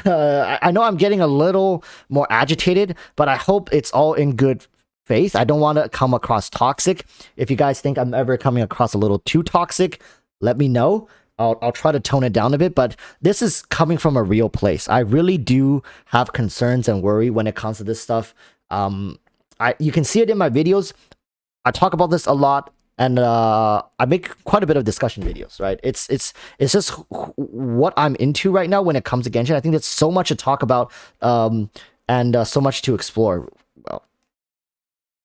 I know I'm getting a little more agitated, but I hope it's all in good faith. I don't want to come across toxic. If you guys think I'm ever coming across a little too toxic, let me know. I'll try to tone it down a bit, but this is coming from a real place. I really do have concerns and worry when it comes to this stuff. You can see it in my videos. I talk about this a lot. and I make quite a bit of discussion videos, right? It's just what I'm into right now when it comes to Genshin. I think there's so much to talk about, and so much to explore. Well,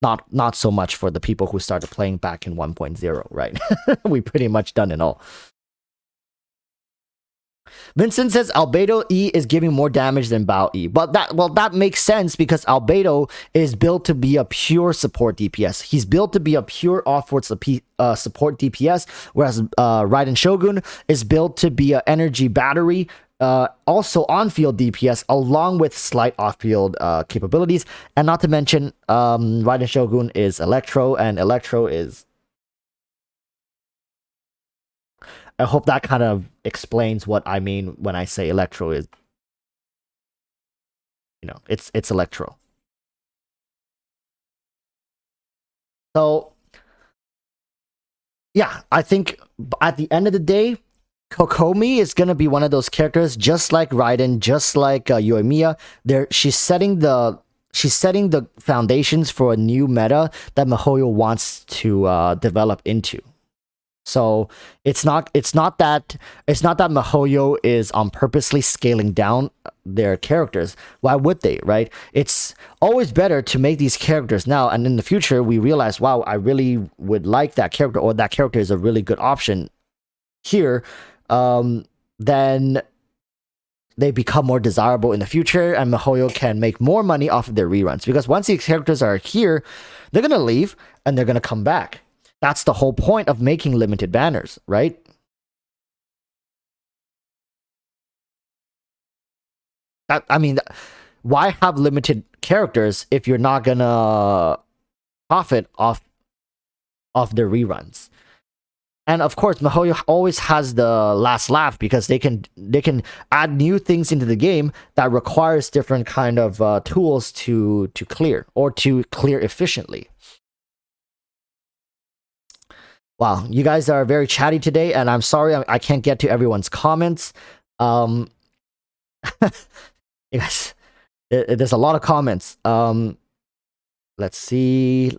not so much for the people who started playing back in 1.0, right? We pretty much done it all. Vincent says Albedo E is giving more damage than Bao E. But that makes sense because Albedo is built to be a pure support DPS. He's built to be a pure offward support DPS, whereas Raiden Shogun is built to be an energy battery, also on-field DPS, along with slight off-field capabilities. And not to mention, Raiden Shogun is Electro, and Electro is... I hope that kind of explains what I mean when I say Electro is, it's Electro. So, yeah, I think at the end of the day, Kokomi is gonna be one of those characters, just like Raiden, just like Yoimiya. She's setting the foundations for a new meta that MiHoYo wants to develop into. So it's not that MiHoYo is on purposely scaling down their characters. Why would they, right? It's always better to make these characters now, and in the future we realize, wow, I really would like that character, or that character is a really good option here. Then they become more desirable in the future, and MiHoYo can make more money off of their reruns. Because once these characters are here, they're gonna leave and they're gonna come back. That's the whole point of making limited banners, right? I mean, why have limited characters if you're not gonna profit off their reruns? And of course, MiHoYo always has the last laugh because they can add new things into the game that requires different kind of tools to clear, or to clear efficiently. Wow, you guys are very chatty today, and I'm sorry I can't get to everyone's comments. You guys, there's a lot of comments. Let's see.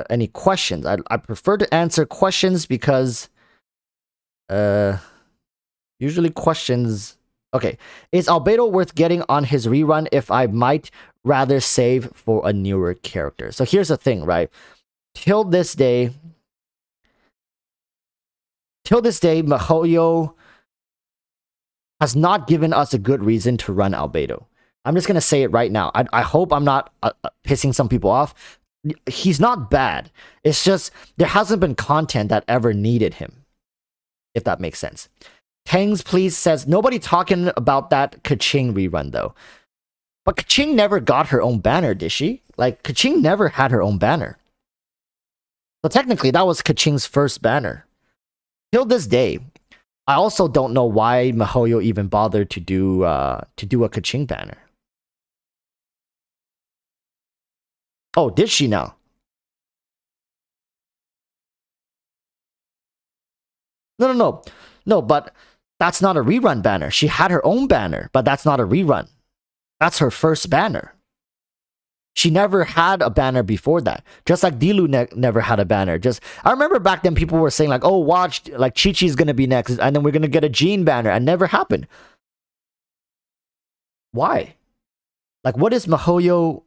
Any questions? I prefer to answer questions because usually questions... Okay, is Albedo worth getting on his rerun if I might rather save for a newer character? So here's the thing, right? Till this day, MiHoYo has not given us a good reason to run Albedo. I'm just gonna say it right now. I hope I'm not pissing some people off. He's not bad. It's just there hasn't been content that ever needed him, if that makes sense. Tangs Please says, nobody talking about that Kaching rerun though. But Kaching never got her own banner, did she? Like, Kaching never had her own banner. So technically, that was Kaching's first banner. Till this day, I also don't know why MiHoYo even bothered to do a Kaching banner. Oh, did she now? No, but that's not a rerun banner. She had her own banner, but that's not a rerun. That's her first banner. She never had a banner before that. Just like Dilu never had a banner. I remember back then people were saying like, oh, watch, like Chi-Chi's gonna be next, and then we're gonna get a Jean banner, and never happened. Why? Like, what is MiHoYo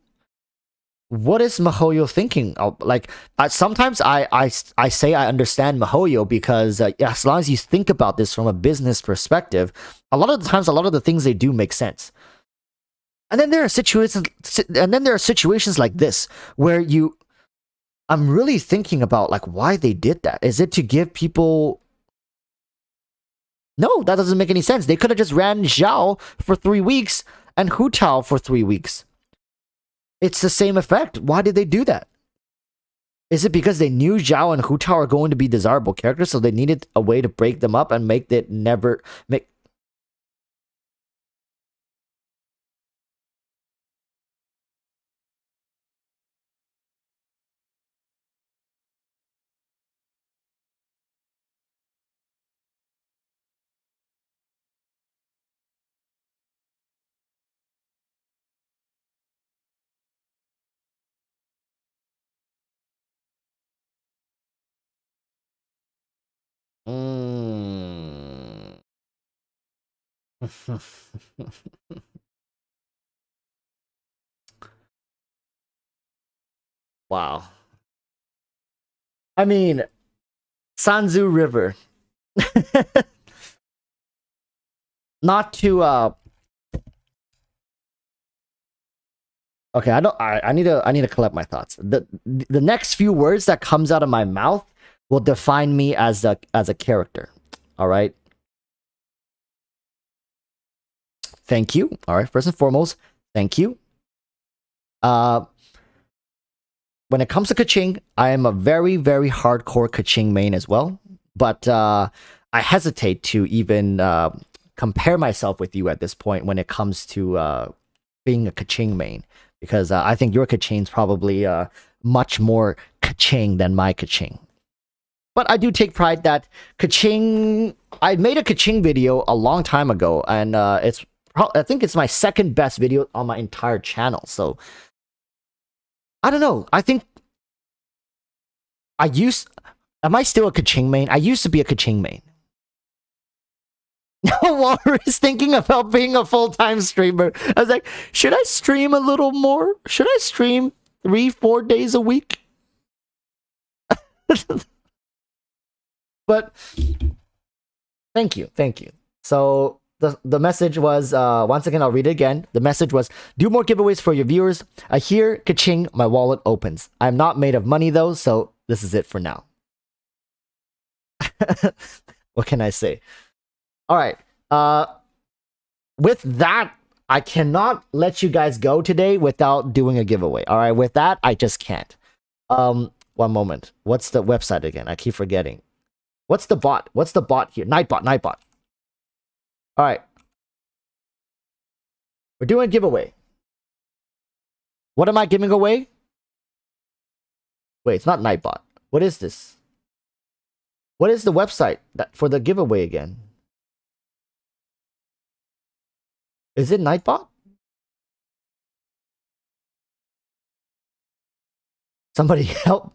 thinking? Like, sometimes I say I understand MiHoYo because as long as you think about this from a business perspective, a lot of the times, a lot of the things they do make sense. And then there are situations like this where I'm really thinking about like why they did that. Is it to give people... No, that doesn't make any sense. They could have just ran Zhao for 3 weeks and Hu Tao for 3 weeks. It's the same effect. Why did they do that? Is it because they knew Zhao and Hu Tao are going to be desirable characters, so they needed a way to break them up and make it never make... Wow. I mean, Sanzu River. Not to okay, I need to collect my thoughts. The next few words that comes out of my mouth will define me as a character. All right. Thank you. All right. First and foremost, thank you. When it comes to Kaching, I am a very, very hardcore Kaching main as well. But I hesitate to even compare myself with you at this point when it comes to being a Kaching main. Because I think your Kaching's probably much more Kaching than my Kaching. But I do take pride that Kaching... I made a Kaching video a long time ago, and I think it's my second best video on my entire channel. So I don't know. I think am I still a Kaching main? I used to be a Kaching main. Walrus is thinking about being a full-time streamer. I was like, should I stream a little more? Should I stream 3-4 days a week? But thank you. So the message was, once again, I'll read it again. The message was, do more giveaways for your viewers. I hear, ka-ching, my wallet opens. I'm not made of money though, so this is it for now. What can I say? All right. With that, I cannot let you guys go today without doing a giveaway. All right. With that, I just can't. One moment. What's the website again? I keep forgetting. What's the bot? What's the bot here? Nightbot. All right. We're doing a giveaway. What am I giving away? Wait, it's not Nightbot. What is this? What is the website for the giveaway again? Is it Nightbot? Somebody help.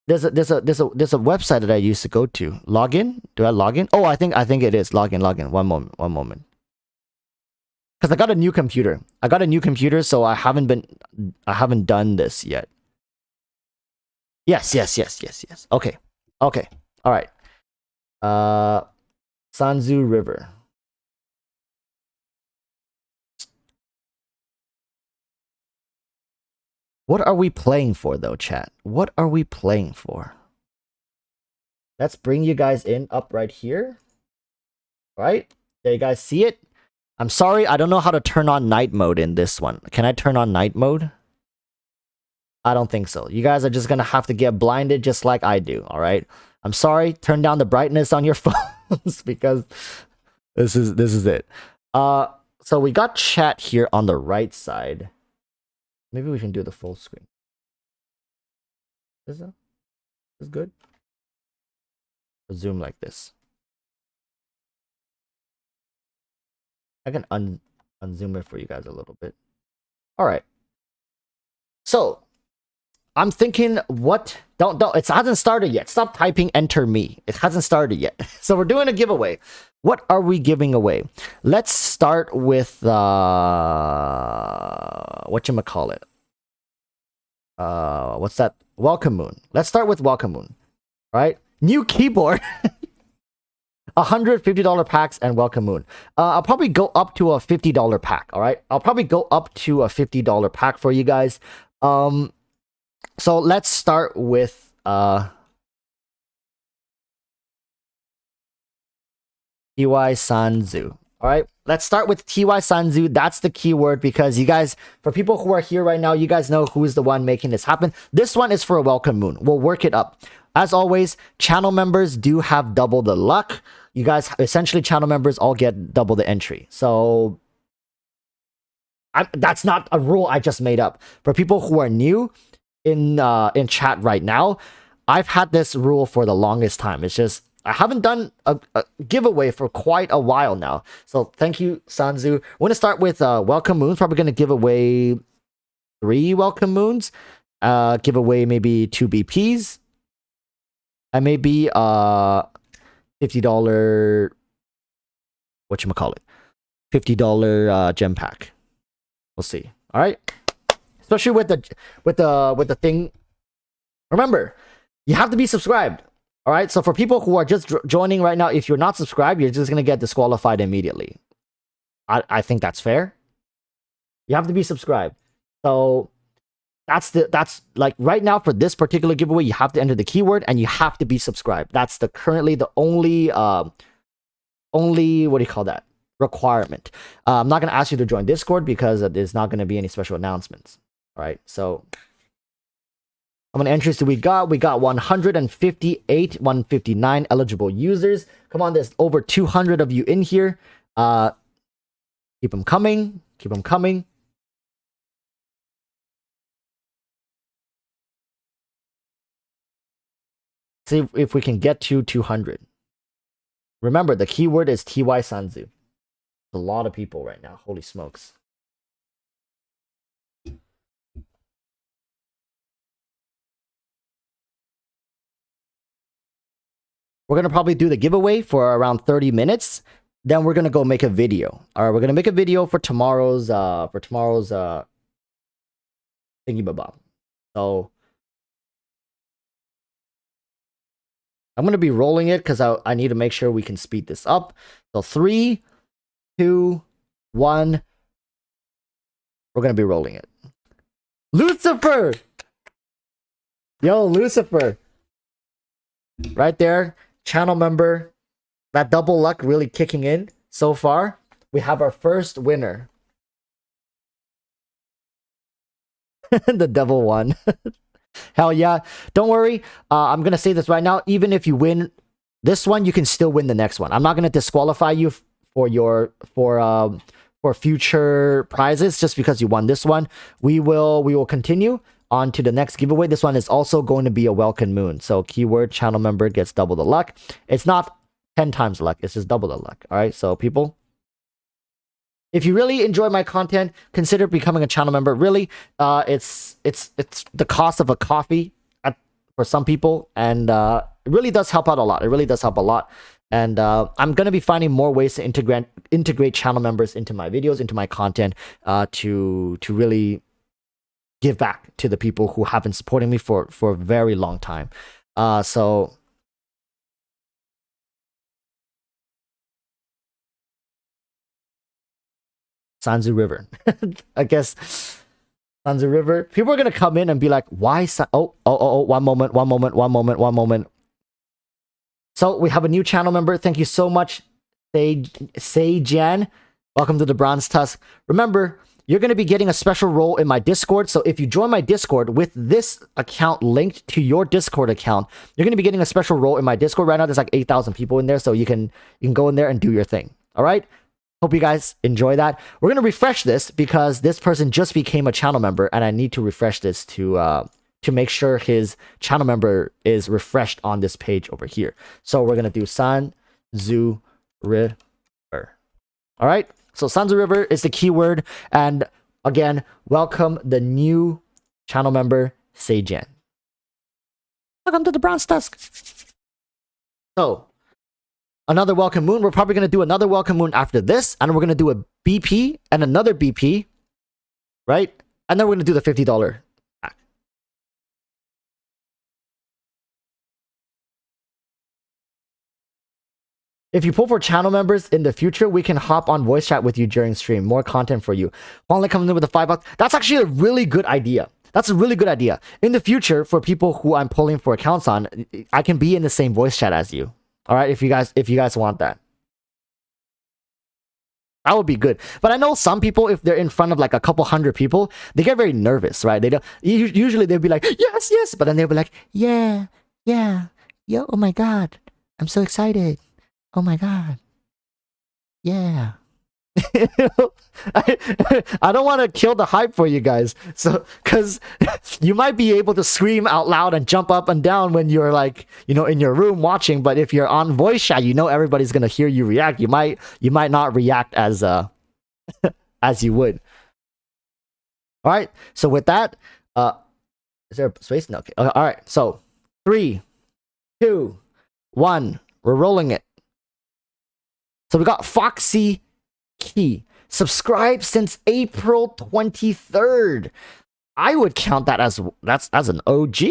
There's a website that I used to go to. Login? Do I log in? Oh, I think it is. Login. One moment. Because I got a new computer. So I haven't done this yet. Yes. Okay. All right. Sanzu River. What are we playing for, though, chat? What are we playing for? Let's bring you guys in up right here. Right? There, you guys see it? I'm sorry, I don't know how to turn on night mode in this one. Can I turn on night mode? I don't think so. You guys are just gonna have to get blinded just like I do, alright? I'm sorry, turn down the brightness on your phones because this is it. So we got chat here on the right side. Maybe we can do the full screen. Is good? Zoom like this. I can unzoom it for you guys a little bit. All right. So I'm thinking, what? Don't. It hasn't started yet. Stop typing enter me. It hasn't started yet. So we're doing a giveaway. What are we giving away? Let's start with whatchamacallit. What's that? Welcome Moon. Let's start with Welcome Moon. All right. New keyboard. $150 packs and Welcome Moon. I'll probably go up to a $50 pack. All right. I'll probably go up to a $50 pack for you guys. So let's start with TY Sanzu. All right, let's start with TY Sanzu. That's the keyword because you guys, for people who are here right now, you guys know who is the one making this happen. This one is for a Welcome Moon. We'll work it up. As always, channel members do have double the luck. You guys, essentially, channel members all get double the entry. So that's not a rule I just made up. For people who are new in chat right now, I've had this rule for the longest time. It's just I haven't done a giveaway for quite a while now. So thank you, Sanzu. We're going to start with Welcome Moons. Probably going to give away 3 Welcome Moons. Give away maybe 2 BPs. And maybe $50 whatchamacallit, $50 gem pack. We'll see. All right. Especially with the thing. Remember, you have to be subscribed. All right. So for people who are just joining right now, if you're not subscribed, you're just gonna get disqualified immediately. I think that's fair. You have to be subscribed. So that's like right now for this particular giveaway, you have to enter the keyword and you have to be subscribed. That's currently the only what do you call that, requirement. I'm not going to ask you to join Discord because there's not going to be any special announcements. All right, so how many entries do we got? We got 158, 159 eligible users. Come on, there's over 200 of you in here. Keep them coming. Keep them coming. See if we can get to 200. Remember, the keyword is TY Sanzu. A lot of people right now. Holy smokes. We're going to probably do the giveaway for around 30 minutes. Then we're going to go make a video. All right, we're going to make a video for tomorrow's thingy bob. So I'm going to be rolling it because I need to make sure we can speed this up. So 3, 2, 1. We're going to be rolling it. Lucifer! Yo, Lucifer. Right there. Channel member. That double luck really kicking in so far. We have our first winner. The devil won. Hell yeah. Don't worry. I'm going to say this right now. Even if you win this one, you can still win the next one. I'm not going to disqualify you for future prizes just because you won this one. We will continue on to the next giveaway. This one is also going to be a welcome moon. So keyword channel member gets double the luck. It's not 10 times luck. It's just double the luck. All right. So people, if you really enjoy my content, consider becoming a channel member. Really, it's the cost of a coffee for some people, and it really does help out a lot. It really does help a lot. And I'm gonna be finding more ways to integrate channel members into my videos, into my content, to really give back to the people who have been supporting me for a very long time. So. Sanzu River. I guess Sanzu River. People are gonna come in and be like, why one moment. So we have a new channel member. Thank you so much, Say Jan. Welcome to the Bronze Tusk. Remember, you're gonna be getting a special role in my Discord. So if you join my Discord with this account linked to your Discord account, you're gonna be getting a special role in my Discord. Right now, there's like 8,000 people in there, so you can go in there and do your thing. All right. Hope you guys enjoy that. We're going to refresh this because this person just became a channel member and I need to refresh this to make sure his channel member is refreshed on this page over here. So we're going to do Sanzu River. All right. So Sanzu River is the keyword. And again, welcome the new channel member, Seijan. Welcome to the Bronze Tusk. So another welcome moon. We're probably going to do another welcome moon after this. And we're going to do a BP and another BP. Right? And then we're going to do the $50 pack. If you pull for channel members in the future, we can hop on voice chat with you during stream. More content for you. Only comes in with the $5. That's actually a really good idea. That's a really good idea. In the future, for people who I'm pulling for accounts on, I can be in the same voice chat as you. All right, if you guys want that. That would be good. But I know some people, if they're in front of like a couple hundred people, they get very nervous, right? They don't usually they'll be like, yes, yes, but then they'll be like, yeah, yeah, yo, oh my god. I'm so excited. Oh my god. Yeah. I don't want to kill the hype for you guys. So, because you might be able to scream out loud and jump up and down when you're like, in your room watching. But if you're on voice chat, everybody's gonna hear you react. You might not react as as you would. All right. So with that, is there a space? No. Okay. All right. So 3, 2, 1. We're rolling it. So we got Foxy Key. Subscribed since April 23rd. I would count that as an OG.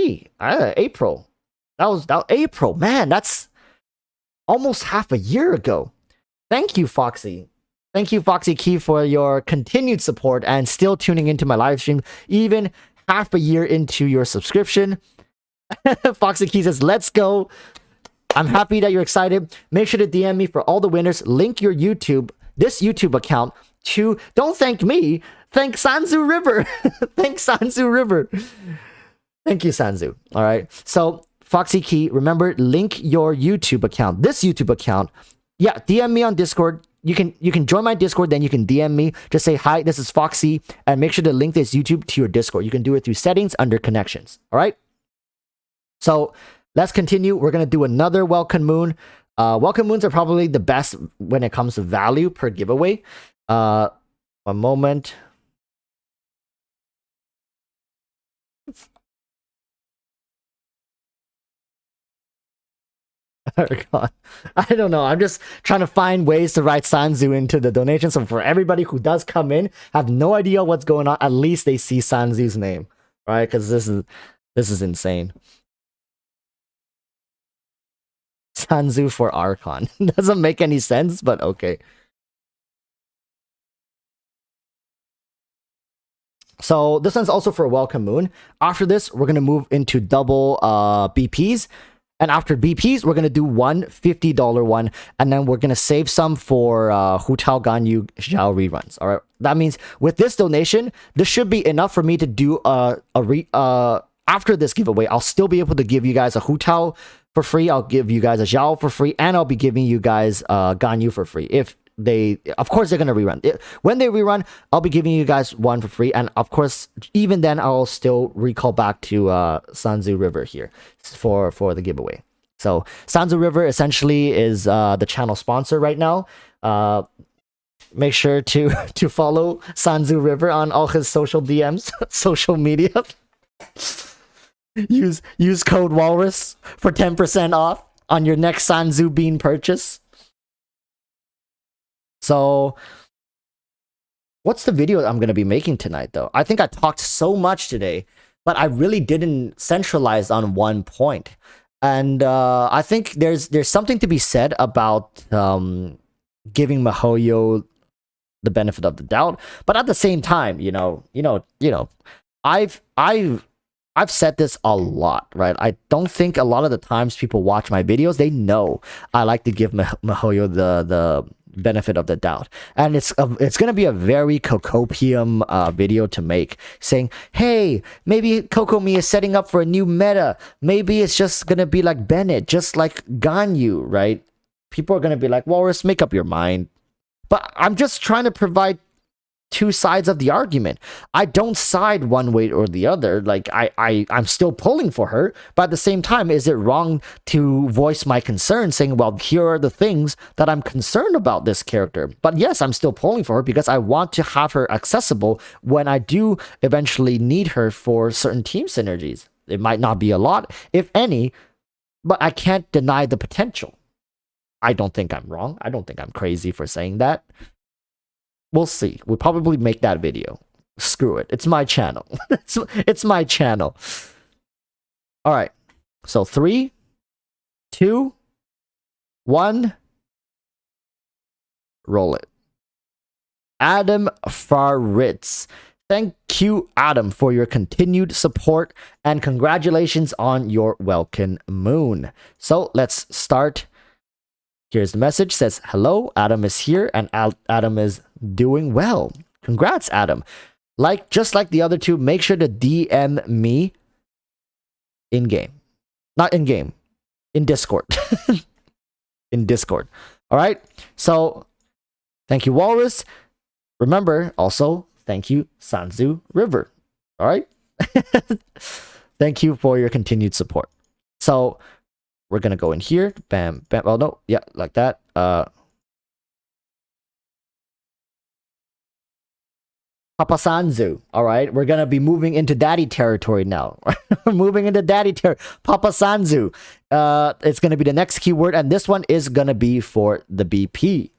April. That was April. Man, that's almost half a year ago. Thank you, Foxy. Thank you, Foxy Key, for your continued support and still tuning into my live stream, even half a year into your subscription. Foxy Key says, let's go. I'm happy that you're excited. Make sure to DM me for all the winners. Link your this YouTube account to, don't thank me, thank Sanzu River. Thank Sanzu River. Thank you, Sanzu. All right. So, Foxy Key, remember, link your YouTube account, this YouTube account. Yeah, DM me on Discord. You can join my Discord, then you can DM me. Just say, hi, this is Foxy, and make sure to link this YouTube to your Discord. You can do it through settings under connections. All right? So, let's continue. We're going to do another Welcome Moon. Welcome Moons are probably the best when it comes to value per giveaway. One moment. Oh, God. I don't know. I'm just trying to find ways to write Sanzu into the donation. So for everybody who does come in, have no idea what's going on, at least they see Sanzu's name, right? Because this is insane. Sanzu for Archon. Doesn't make any sense, but okay. So this one's also for Welcome Moon. After this, we're going to move into double BPs. And after BPs, we're going to do one $50 one. And then we're going to save some for Hu Tao Ganyu Xiao reruns. All right. That means with this donation, this should be enough for me to do after this giveaway, I'll still be able to give you guys a Hu Tao for free. I'll give you guys a Xiao for free. And I'll be giving you guys Ganyu for free. If they, of course, they're going to rerun. When they rerun, I'll be giving you guys one for free. And of course, even then, I'll still recall back to Sanzu River here for the giveaway. So Sanzu River essentially is the channel sponsor right now. Make sure to follow Sanzu River on all his social DMs, social media. Use code Walrus for 10% off on your next Sanzu Bean purchase. So, what's the video I'm going to be making tonight, though? I think I talked so much today, but I really didn't centralize on one point. And I think there's something to be said about giving MiHoYo the benefit of the doubt, but at the same time, I've said this a lot, right? I don't think a lot of the times people watch my videos, they know I like to give MiHoYo the benefit of the doubt, and it's going to be a very Kokopium video to make, saying, hey, maybe Kokomi is setting up for a new meta, maybe it's just going to be like Bennett, just like Ganyu, right? People are going to be like, Walrus, make up your mind. But I'm just trying to provide two sides of the argument. I don't side one way or the other. Like I'm still pulling for her, but at the same time, is it wrong to voice my concern, saying, well, here are the things that I'm concerned about this character? But yes, I'm still pulling for her because I want to have her accessible when I do eventually need her for certain team synergies. It might not be a lot, if any, but I can't deny the potential. I don't think I'm wrong. I don't think I'm crazy for saying that. We'll see. We'll probably make that video. Screw it. It's my channel. It's my channel. All right. So 3, 2, 1. Roll it. Adam Faritz. Thank you, Adam, for your continued support and congratulations on your Welcome Moon. So let's start. Here's the message. Says, hello, Adam is here and Adam is doing well. Congrats, Adam. Just like the other two, make sure to DM me in game. Not in game. In Discord. In Discord. All right. So thank you, Walrus. Remember, also, thank you, Sanzu River. All right. Thank you for your continued support. So we're going to go in here. Bam, bam. Oh, no. Yeah, like that. Papa Sanzu. All right. We're going to be moving into daddy territory now. We're moving into daddy territory. Papa Sanzu. It's going to be the next keyword. And this one is going to be for the BP.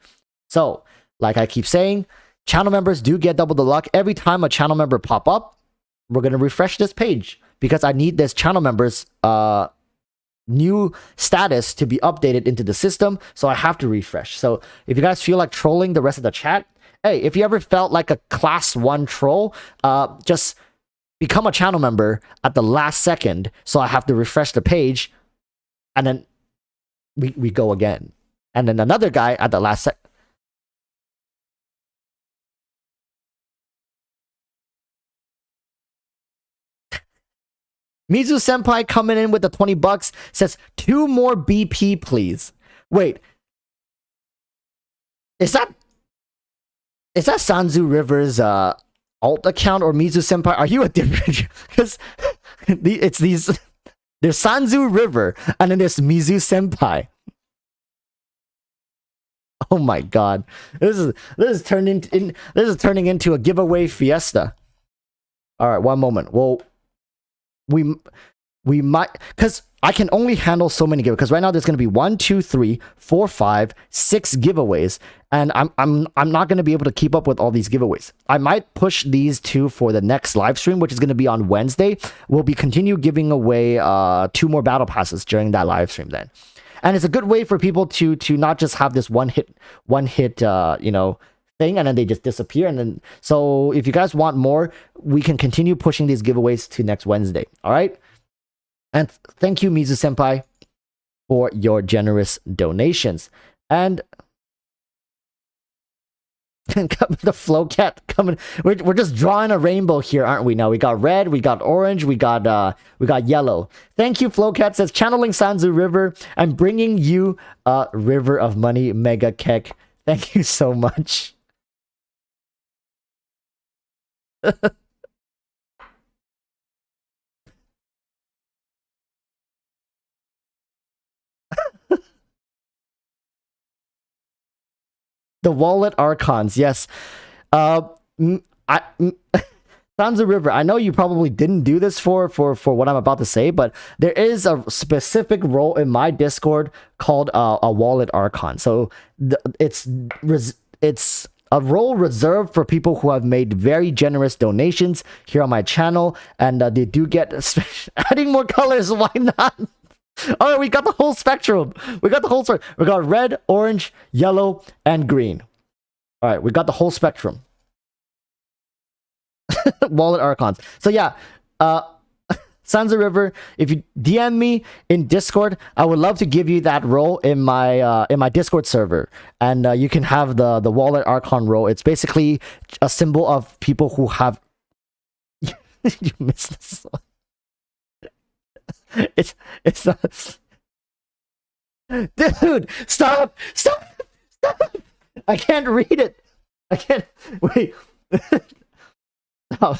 So, like I keep saying, channel members do get double the luck. Every time a channel member pop up, we're going to refresh this page because I need this channel members new status to be updated into the system, so I have to refresh. So if you guys feel like trolling the rest of the chat, hey, if you ever felt like a class 1 troll, just become a channel member at the last second, so I have to refresh the page, and then we go again. And then another guy at the last second. Mizu Senpai coming in with the 20 bucks says 2 more BP, please. Wait. Is that Sanzu River's alt account or Mizu Senpai? Are you a different? Because it's these. There's Sanzu River and then there's Mizu Senpai. Oh my god, this is turning into a giveaway fiesta. All right, one moment. Well, we might, because I can only handle so many giveaways. Because right now there's going to be 1, 2, 3, 4, 5, 6 giveaways, and I'm not going to be able to keep up with all these giveaways. I might push these 2 for the next live stream, which is going to be on Wednesday. We'll be continue giving away 2 more battle passes during that live stream then. And it's a good way for people to not just have this one hit you know, thing and then they just disappear. And then, so if you guys want more, we can continue pushing these giveaways to next Wednesday. All right. And thank you, Mizu Senpai, for your generous donations. And the flow cat coming. We're just drawing a rainbow here, aren't we? Now we got red, we got orange, we got yellow. Thank you, Flowcat says channeling Sanzu River and bringing you a river of money, Mega Kek. Thank you so much. The wallet archons, yes. Sanzu River, I know you probably didn't do this for what I'm about to say, but there is a specific role in my Discord called a wallet archon. So it's a role reserved for people who have made very generous donations here on my channel, and they do get adding more colors. Why not? All right, we got the whole spectrum. We got red, orange, yellow, and green. All right, we got the whole spectrum. Wallet archons. So yeah, Sansa River, if you DM me in Discord, I would love to give you that role in my Discord server, and you can have the wallet archon role. It's basically a symbol of people who have. You missed this one. It's not. Dude, stop! I can't read it. I can't wait. Stop.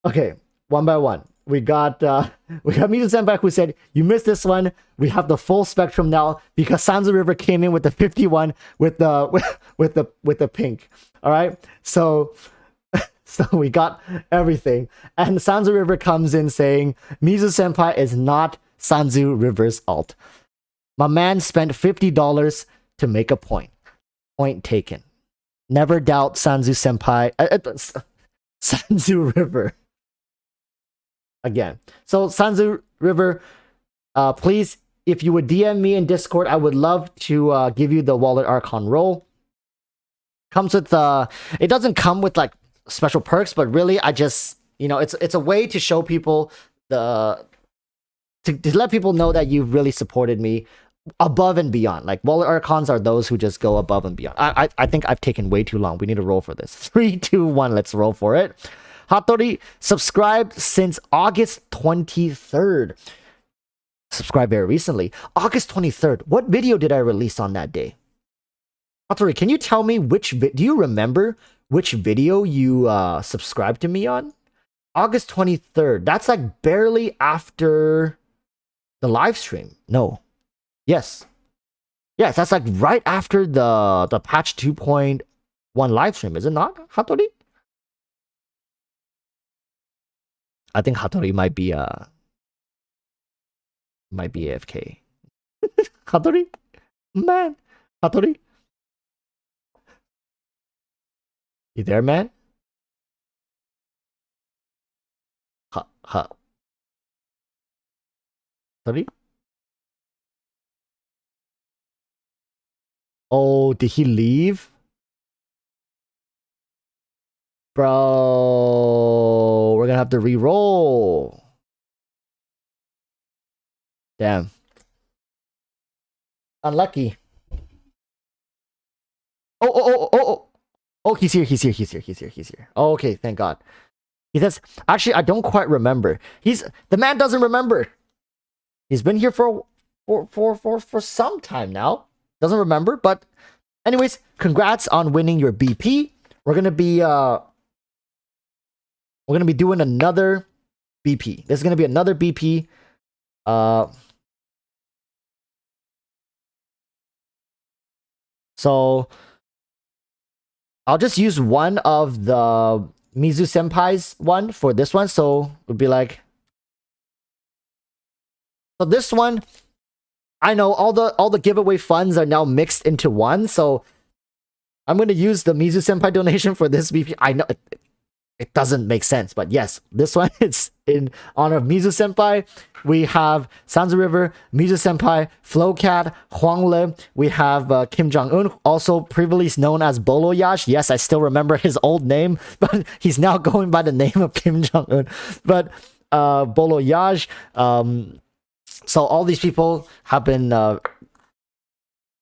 Okay, one by one. We got Mizu Senpai who said you missed this one. We have the full spectrum now because Sansa River came in with the 51 with the pink. All right, so we got everything. And Sanzu River comes in saying, Mizu Senpai is not Sanzu River's alt. My man spent $50 to make a point. Point taken. Never doubt Sanzu Senpai. Sanzu River. Again. So Sanzu River, please, if you would DM me in Discord, I would love to give you the wallet archon role. Comes with it doesn't come with like special perks, but really I just, you know, it's a way to show people to let people know that you've really supported me above and beyond. Like wallet archons are those who just go above and beyond. I think I've taken way too long. We need to roll for this. 3, 2, 1, let's roll for it. Hattori subscribed since August 23rd. Subscribed very recently. August 23rd. What video did I release on that day? Hattori, can you tell me do you remember which video you subscribed to me on? August 23rd. That's like barely after the live stream. No. Yes. Yes, that's like right after the patch 2.1 live stream, is it not, Hattori? I think Hattori might be AFK. Hattori? Man. Hattori? You there, man? Ha. Sorry? Oh, did he leave? Bro, we're gonna have to re-roll. Damn. Unlucky. Oh, he's here. Oh, okay, thank God. He says, actually, I don't quite remember. The man doesn't remember. He's been here for some time now. Doesn't remember, but anyways, congrats on winning your BP. We're gonna be doing another BP. There's gonna be another BP. So I'll just use one of the Mizu Senpai's one for this one. So it would be like, so this one, I know all the giveaway funds are now mixed into one. So I'm going to use the Mizu Senpai donation for this BP. I know it doesn't make sense, but yes, this one it's in honor of Mizu Senpai. We have Sanzu River, Mizu Senpai, Flowcat, Huangle. We have Kim Jong-un, also previously known as Bolo Yash. Yes, I still remember his old name, but he's now going by the name of Kim Jong-un. But Bolo Yash. So all these people have been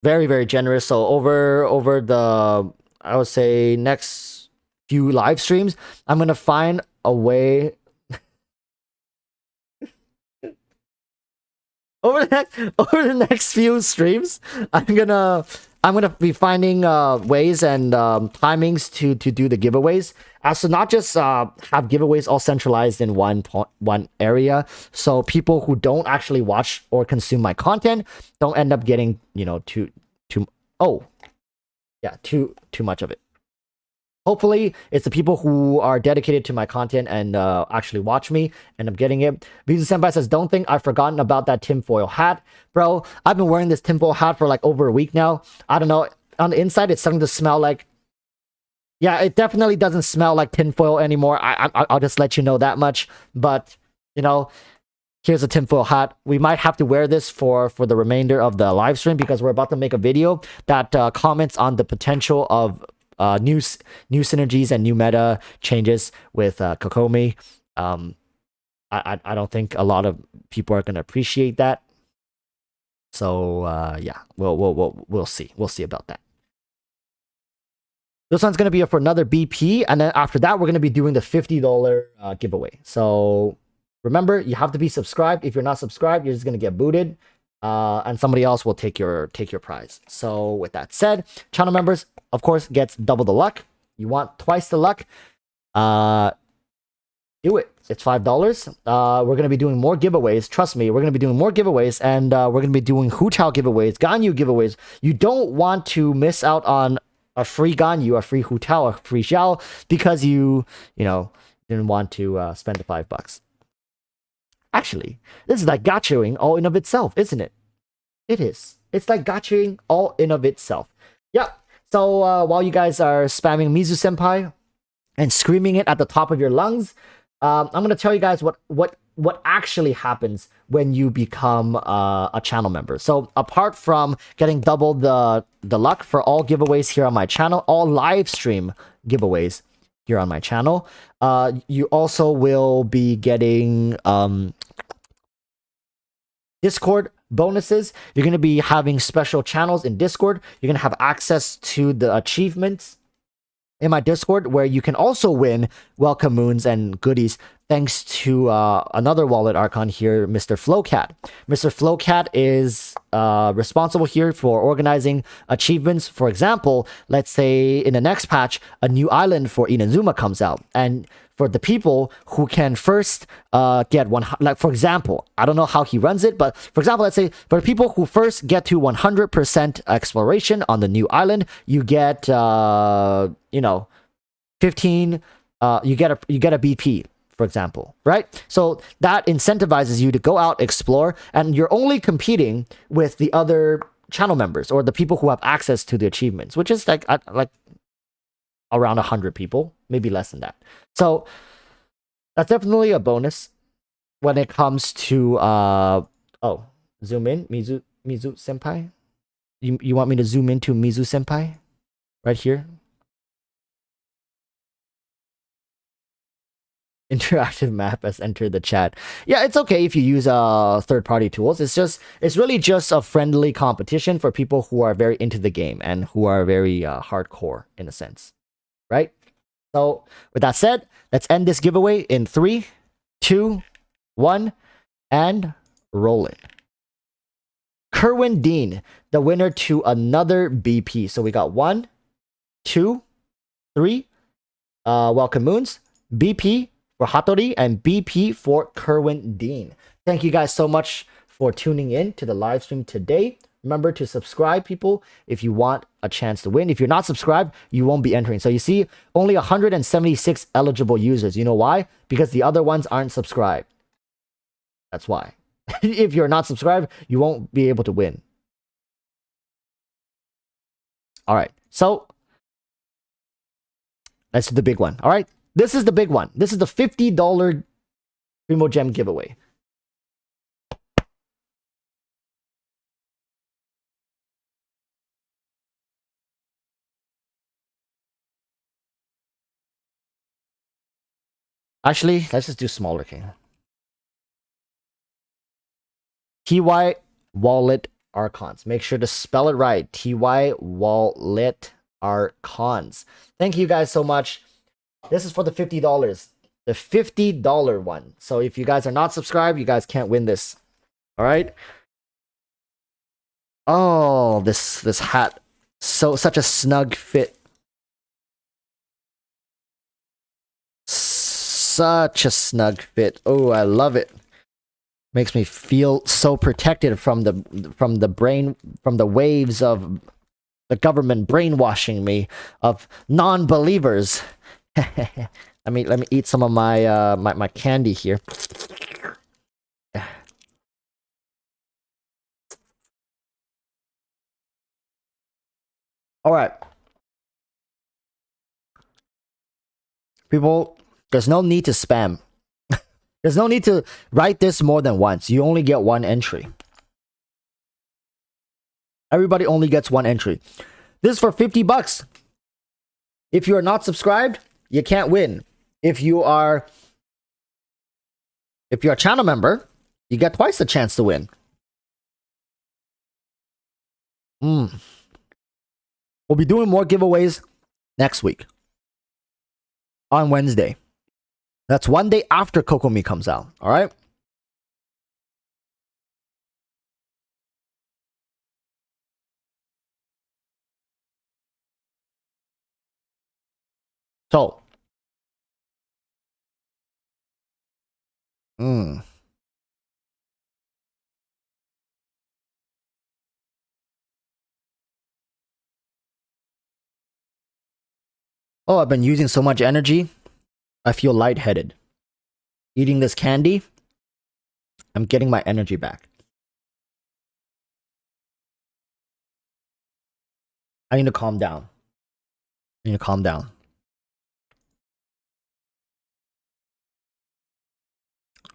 very, very generous. So over the, I would say, next few live streams, I'm gonna find a way over the next few streams. I'm gonna be finding ways and timings to do the giveaways, as to not just have giveaways all centralized in one area, so people who don't actually watch or consume my content don't end up getting, you know, too much of it. Hopefully, it's the people who are dedicated to my content and actually watch me end up getting it. Bizu Senpai says, don't think I've forgotten about that tinfoil hat. Bro, I've been wearing this tinfoil hat for like over a week now. I don't know. On the inside, it's starting to smell like... Yeah, it definitely doesn't smell like tinfoil anymore. I'll just let you know that much. But, you know, here's a tinfoil hat. We might have to wear this for the remainder of the live stream, because we're about to make a video that comments on the potential of new synergies and new meta changes with Kokomi. I don't think a lot of people are going to appreciate that. So yeah, we'll see. We'll see about that. This one's going to be for another BP, and then after that, we're going to be doing the $50 giveaway. So remember, you have to be subscribed. If you're not subscribed, you're just going to get booted. And somebody else will take your prize. So with that said, channel members, of course, gets double the luck. You want twice the luck? Do it. It's $5. We're gonna be doing more giveaways. Trust me, we're gonna be doing more giveaways, and we're gonna be doing Hu Chao giveaways, Ganyu giveaways. You don't want to miss out on a free Ganyu, a free Hu Chao, a free Xiao, because you didn't want to spend the $5. Actually, this is like gachaing all in of itself, isn't it? It is. It's like gachaing all in of itself. Yep. So while you guys are spamming Mizu Senpai and screaming it at the top of your lungs, I'm gonna tell you guys what actually happens when you become a channel member. So apart from getting double the luck for all giveaways here on my channel, all live stream giveaways here on my channel, you also will be getting Discord bonuses. You're going to be having special channels in Discord. You're going to have access to the achievements in my Discord, where you can also win welcome moons and goodies, thanks to another wallet archon here, Mr. Flowcat. Mr. Flowcat is responsible here for organizing achievements. For example, let's say in the next patch, a new island for Inazuma comes out, and for the people who can first get one, like for example, I don't know how he runs it, but for example, let's say for the people who first get to 100% exploration on the new island, you get 15, you get a BP, for example, right? So that incentivizes you to go out, explore, and you're only competing with the other channel members or the people who have access to the achievements, which is like around 100 people, maybe less than that. So that's definitely a bonus when it comes to oh, zoom in, Mizu senpai. You want me to zoom into Mizu senpai right here? Interactive map has entered the chat. Yeah, it's okay if you use third-party tools. It's really just a friendly competition for people who are very into the game and who are very hardcore in a sense, right? So with that said, let's end this giveaway in 3, 2, 1, and roll it. Kerwin Dean, the winner to another BP. So we got 1, 2, 3. Welcome Moons, BP for Hattori, and BP for Kerwin Dean. Thank you guys so much for tuning in to the live stream today. Remember to subscribe, people, if you want a chance to win. If you're not subscribed, you won't be entering. So you see, only 176 eligible users. You know why? Because the other ones aren't subscribed. That's why. If you're not subscribed, you won't be able to win. All right, so let's do the big one. All right, this is the big one. This is the $50 Primo Gem giveaway. Actually, let's just do smaller king. TY Wallet Archons. Make sure to spell it right. TY Wallet Archons. Thank you guys so much. This is for the $50. The $50 one. So if you guys are not subscribed, you guys can't win this. All right. Oh, this hat. Such a snug fit. Such a snug fit. Oh, I love it. Makes me feel so protected from the waves of the government brainwashing me of non-believers. let me eat some of my my candy here. All right, people. There's no need to spam. There's no need to write this more than once. You only get one entry. Everybody only gets one entry. This is for $50. If you are not subscribed, you can't win. If you are a channel member, you get twice the chance to win. We'll be doing more giveaways next week on Wednesday. That's one day after Kokomi comes out. All right. So, oh, I've been using so much energy. I feel lightheaded. Eating this candy, I'm getting my energy back. I need to calm down. I need to calm down.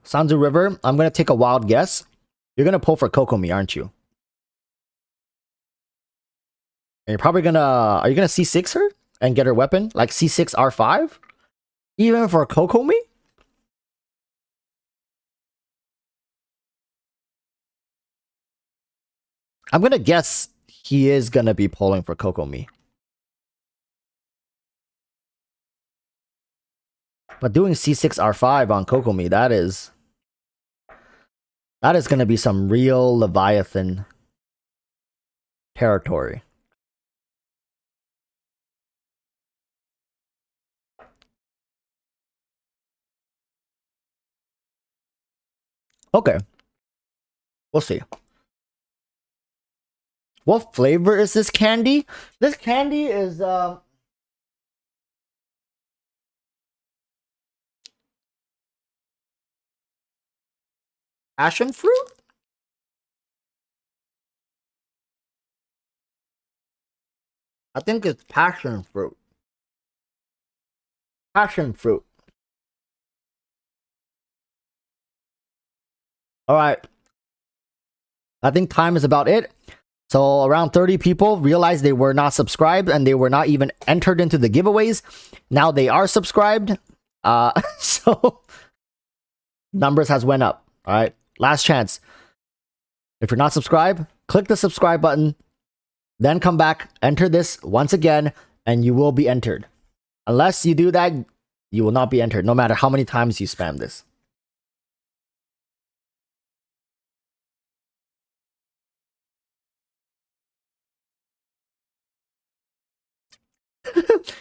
Sanzu River, I'm going to take a wild guess. You're going to pull for Kokomi, aren't you? And you're probably going to... Are you going to C6 her and get her weapon? Like C6 R5? Even for Kokomi? I'm going to guess he is going to be pulling for Kokomi. But doing C6 R5 on Kokomi, that is going to be some real Leviathan territory. Okay. We'll see. What flavor is this candy? This candy is passion fruit? I think it's passion fruit. Passion fruit. All right. I think time is about it. So around 30 people realized they were not subscribed and they were not even entered into the giveaways. Now they are subscribed. So numbers has went up. All right. Last chance. If you're not subscribed, click the subscribe button. Then come back, enter this once again, and you will be entered. Unless you do that, you will not be entered, no matter how many times you spam this.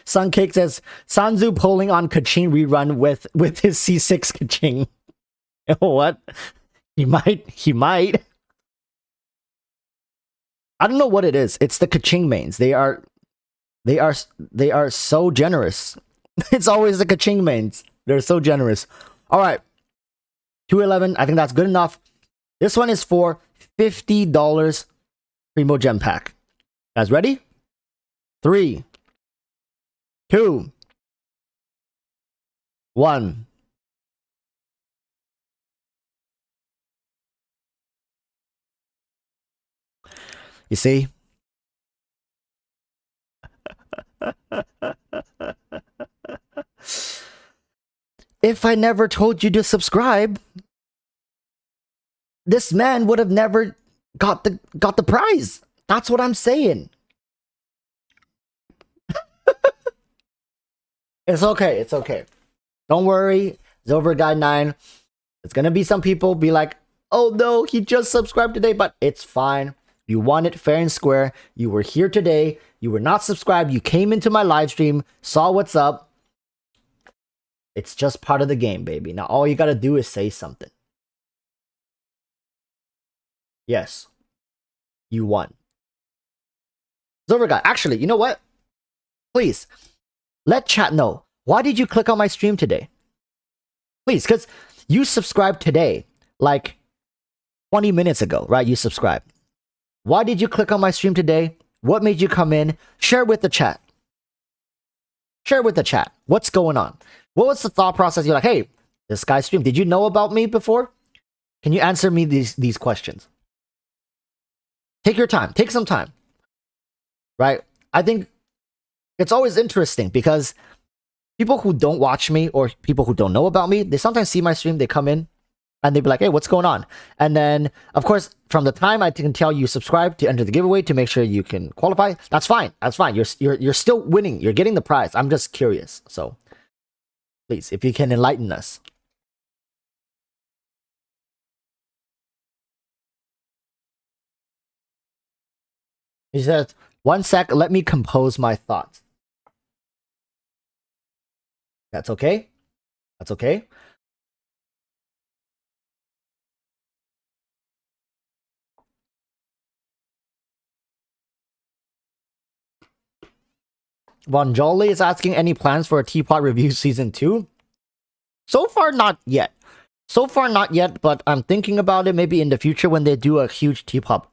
Suncake says, Sanzu pulling on Kaching rerun with his C6 Kaching. What? He might. I don't know what it is. It's the Kaching mains. They are so generous. It's always the Kaching mains. They're so generous. All right. 211. I think that's good enough. This one is for $50 Primo Gem Pack. Guys, ready? 3, 2, 1. You see? If I never told you to subscribe, this man would have never got the prize. That's what I'm saying. It's okay. It's okay. Don't worry. Zover Guy 9. It's gonna be some people be like, oh no, he just subscribed today, but it's fine. You won it fair and square. You were here today. You were not subscribed. You came into my live stream, saw what's up. It's just part of the game, baby. Now all you gotta do is say something. Yes. You won. Zover Guy. Actually, you know what? Please, let chat know. Why did you click on my stream today? Please, because you subscribed today, like 20 minutes ago, right? You subscribed. Why did you click on my stream today? What made you come in? Share with the chat. Share with the chat. What's going on? What was the thought process? You're like, hey, this guy streamed. Did you know about me before? Can you answer me these questions? Take your time. Take some time. Right? I think it's always interesting because people who don't watch me or people who don't know about me, they sometimes see my stream, they come in and they be like, hey, what's going on? And then, of course, from the time I can tell you subscribe to enter the giveaway to make sure you can qualify, that's fine. That's fine. You're still winning. You're getting the prize. I'm just curious. So please, if you can enlighten us. He says, 1 sec, let me compose my thoughts. That's okay. That's okay. Von Jolly is asking any plans for a Teapot review season 2? So far, not yet. So far, not yet, but I'm thinking about it. Maybe in the future when they do a huge teapot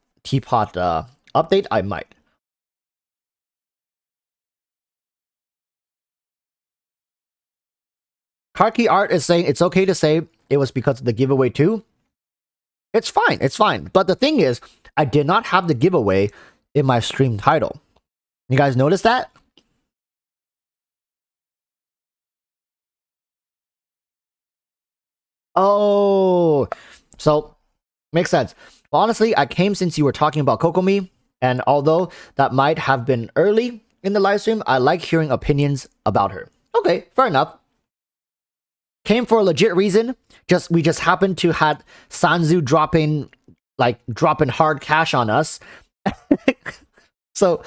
update, I might. Karki Art is saying it's okay to say it was because of the giveaway too. It's fine. It's fine. But the thing is, I did not have the giveaway in my stream title. You guys notice that? Oh, so makes sense. Honestly, I came since you were talking about Kokomi, and although that might have been early in the live stream, I like hearing opinions about her. Okay, fair enough. Came for a legit reason. We just happened to had Sanzu dropping hard cash on us. So,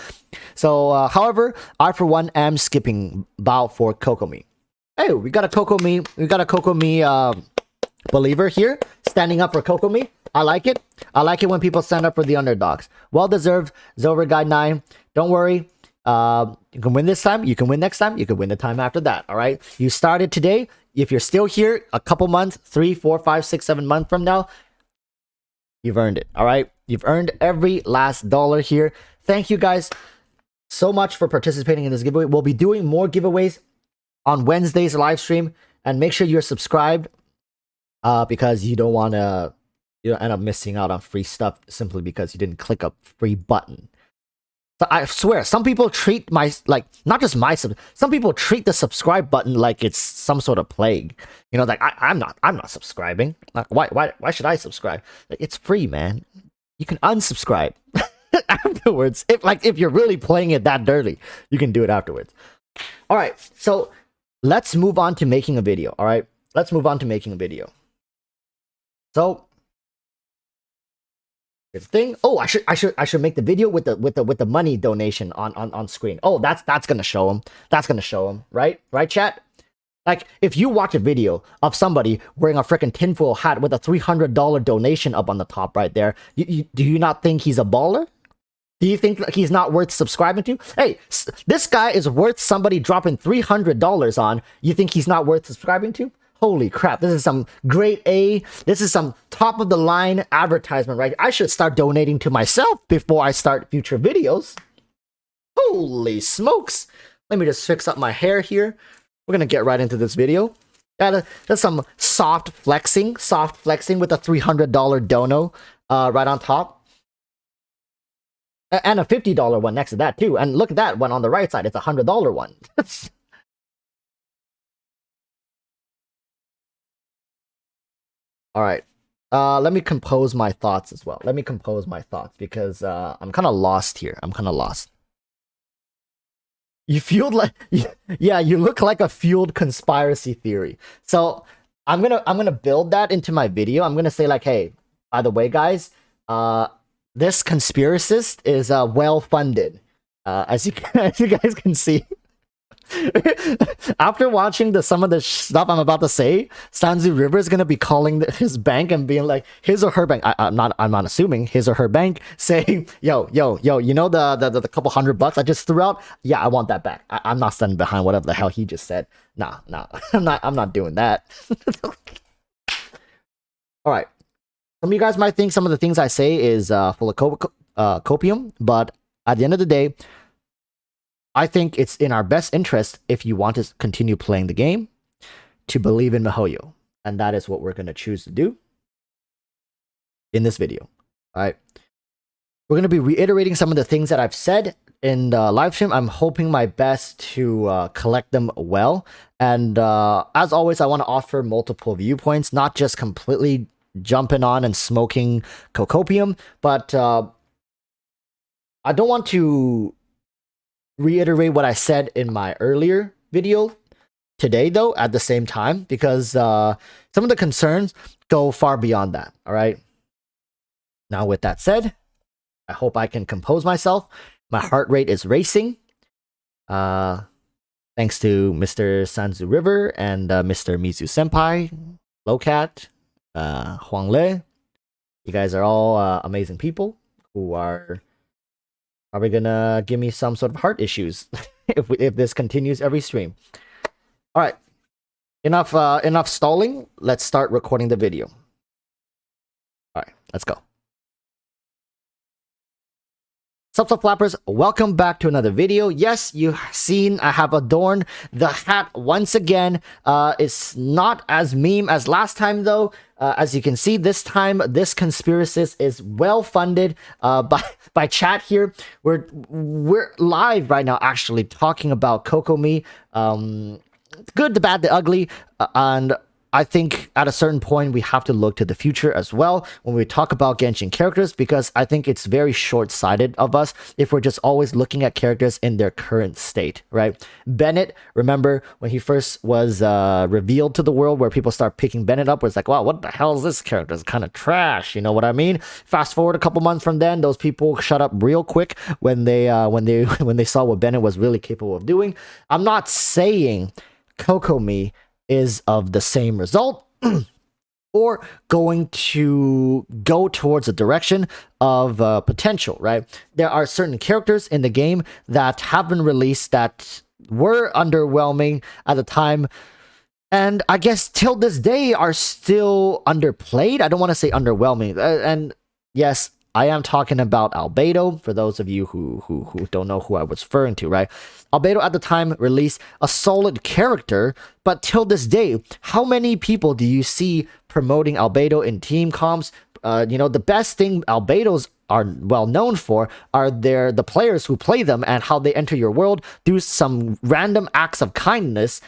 however, I for one am skipping Bao for Kokomi. Hey, we got a Kokomi believer here standing up for Kokomi. I like it. I like it when people stand up for the underdogs. Well deserved. Zover Guy 9. Don't worry. You can win this time. You can win next time. You can win the time after that. All right. You started today. If you're still here a couple months, 3, 4, 5, 6, 7 months from now, you've earned it. All right. You've earned every last dollar here. Thank you guys so much for participating in this giveaway. We'll be doing more giveaways on Wednesday's live stream, and make sure you're subscribed because you don't want to end up missing out on free stuff simply because you didn't click a free button. So I swear, some people treat not just some people treat the subscribe button like it's some sort of plague. Like I'm not subscribing. Like, why should I subscribe? Like, it's free, man. You can unsubscribe afterwards. If you're really playing it that dirty, you can do it afterwards. All right, so let's move on to making a video. All right, let's move on to making a video. So here's the thing. Oh, I should make the video with the money donation on screen. Oh, that's gonna show him. That's gonna show him, right? Right, chat? Like, if you watch a video of somebody wearing a freaking tinfoil hat with a $300 donation up on the top right there, do you not think he's a baller? Do you think he's not worth subscribing to? Hey, this guy is worth somebody dropping $300 on. You think he's not worth subscribing to? Holy crap, this is some grade A. This is some top of the line advertisement, right? I should start donating to myself before I start future videos. Holy smokes. Let me just fix up my hair here. We're going to get right into this video. That's some soft flexing with a $300 dono right on top. And a $50 one next to that too. And look at that one on the right side. It's a $100 one. All right. Let me compose my thoughts as well. Let me compose my thoughts because I'm kind of lost here. I'm kind of lost. You fueled like, yeah, you look like a fueled conspiracy theory. So I'm gonna build that into my video. I'm gonna say like, hey, by the way, guys, this conspiracist is well funded, as you guys can see. After watching some of the stuff I'm about to say, Sanzu River is gonna be calling his bank and being like, his or her bank. I'm not assuming his or her bank, saying, yo, you know the couple $100 I just threw out? Yeah, I want that back. I'm not standing behind whatever the hell he just said. Nah, I'm not doing that. All right. Some of you guys might think some of the things I say is full of copium, but at the end of the day, I think it's in our best interest, if you want to continue playing the game, to believe in MiHoYo. And that is what we're going to choose to do in this video. All right. We're going to be reiterating some of the things that I've said in the live stream. I'm hoping my best to collect them well. And as always, I want to offer multiple viewpoints, not just completely jumping on and smoking cocopium, but I don't want to reiterate what I said in my earlier video today, though, at the same time, because some of the concerns go far beyond that. All right. Now, with that said, I hope I can compose myself. My heart rate is racing. Thanks to Mr. Sanzu River and Mr. Mizu Senpai, Lowcat, Huang Le. You guys are all amazing people who are probably gonna give me some sort of heart issues if this continues every stream. All right, enough stalling. Let's start recording the video. All right, let's go. Sup flappers, welcome back to another video. Yes, you've seen I have adorned the hat once again. It's not as meme as last time though. As you can see, this time this conspiracist is well funded by chat here. We're live right now actually talking about Kokomi. Good, the bad, the ugly, and I think at a certain point we have to look to the future as well when we talk about Genshin characters, because I think it's very short-sighted of us if we're just always looking at characters in their current state, right? Bennett, remember when he first was revealed to the world, where people start picking Bennett up, where it's like, wow, what the hell is this character? It's kind of trash, you know what I mean? Fast forward a couple months from then, those people shut up real quick when they saw what Bennett was really capable of doing. I'm not saying Kokomi is of the same result or going to go towards a direction of potential, right? There are certain characters in the game that have been released that were underwhelming at the time, and I guess till this day are still underplayed. I don't want to say underwhelming. And yes, I am talking about Albedo, for those of you who don't know who I was referring to, right? Albedo at the time released a solid character, but till this day, how many people do you see promoting Albedo in team comps? The best thing Albedos are well known for are the players who play them and how they enter your world, do some random acts of kindness,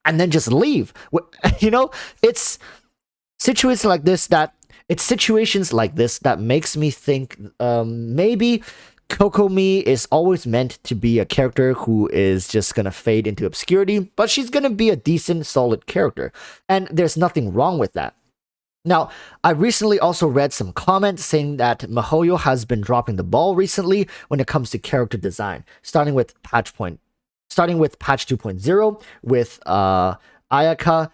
and then just leave. It's situations like this that makes me think maybe Kokomi is always meant to be a character who is just gonna fade into obscurity, but she's gonna be a decent, solid character, and there's nothing wrong with that. Now, I recently also read some comments saying that MiHoYo has been dropping the ball recently when it comes to character design, starting with patch 2.0 with Ayaka,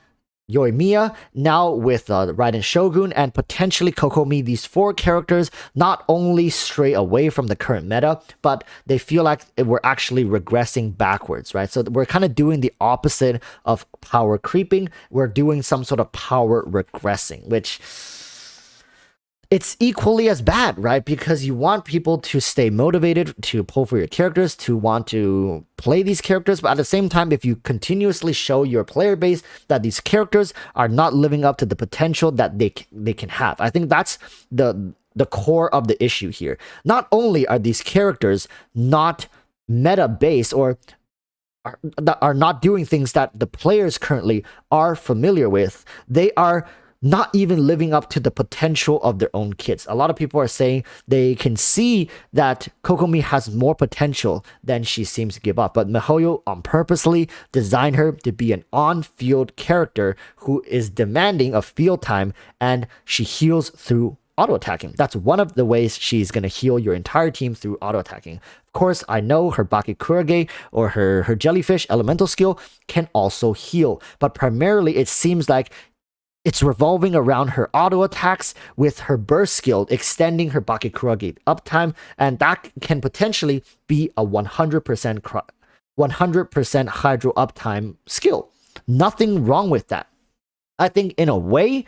Yoimiya, now with Raiden Shogun, and potentially Kokomi. These four characters not only stray away from the current meta, but they feel like we're actually regressing backwards, right? So we're kind of doing the opposite of power creeping. We're doing some sort of power regressing, which it's equally as bad, right? Because you want people to stay motivated to pull for your characters, to want to play these characters, but at the same time, if you continuously show your player base that these characters are not living up to the potential that they can have, I think that's the core of the issue here. Not only are these characters not meta based or are not doing things that the players currently are familiar with, they are not even living up to the potential of their own kids. A lot of people are saying they can see that Kokomi has more potential than she seems to give up. But MiHoYo purposely designed her to be an on-field character who is demanding of field time, and she heals through auto-attacking. That's one of the ways she's going to heal your entire team, through auto-attacking. Of course, I know her Bakikurage or her Jellyfish elemental skill can also heal, but primarily it seems like it's revolving around her auto attacks with her burst skill, extending her Bakikurage uptime, and that can potentially be a 100% Hydro uptime skill. Nothing wrong with that. I think in a way,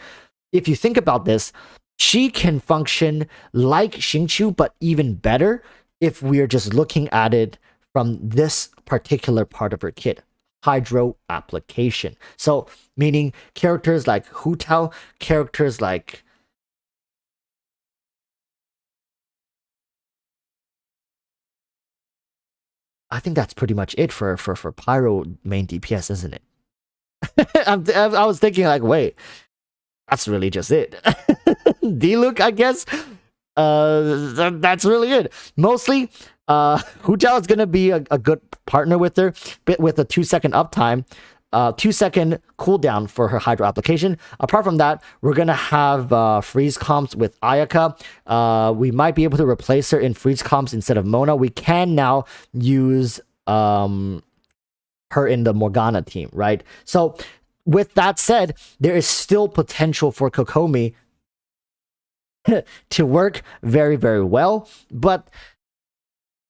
if you think about this, she can function like Xingqiu, but even better if we're just looking at it from this particular part of her kit. Hydro application. So, meaning characters like Hu Tao, characters like I think that's pretty much it for Pyro main DPS, isn't it? I was thinking like, wait, that's really just it. D-Luke, I guess. That's really it. Mostly, Hu Tao is gonna be a good partner with her, with a 2-second uptime, 2-second cooldown for her Hydro application. Apart from that, we're gonna have freeze comps with Ayaka. We might be able to replace her in freeze comps instead of Mona. We can now use her in the Morgana team, right? So with that said, there is still potential for Kokomi to work very, very well, but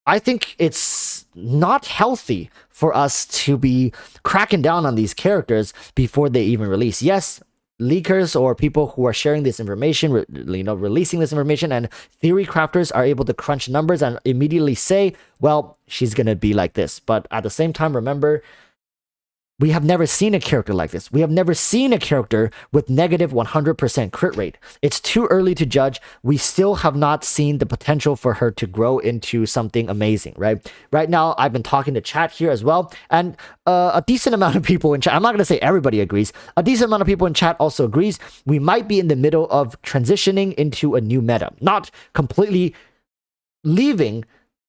I think it's not healthy for us to be cracking down on these characters before they even release. Yes, leakers or people who are sharing this information, releasing this information, and theory crafters are able to crunch numbers and immediately say, well, she's gonna be like this. But at the same time, remember, we have never seen a character like this. We have never seen a character with negative 100% crit rate. It's too early to judge. We still have not seen the potential for her to grow into something amazing, right? Right now, I've been talking to chat here as well, and a decent amount of people in chat, I'm not going to say everybody agrees, a decent amount of people in chat also agrees we might be in the middle of transitioning into a new meta. Not completely leaving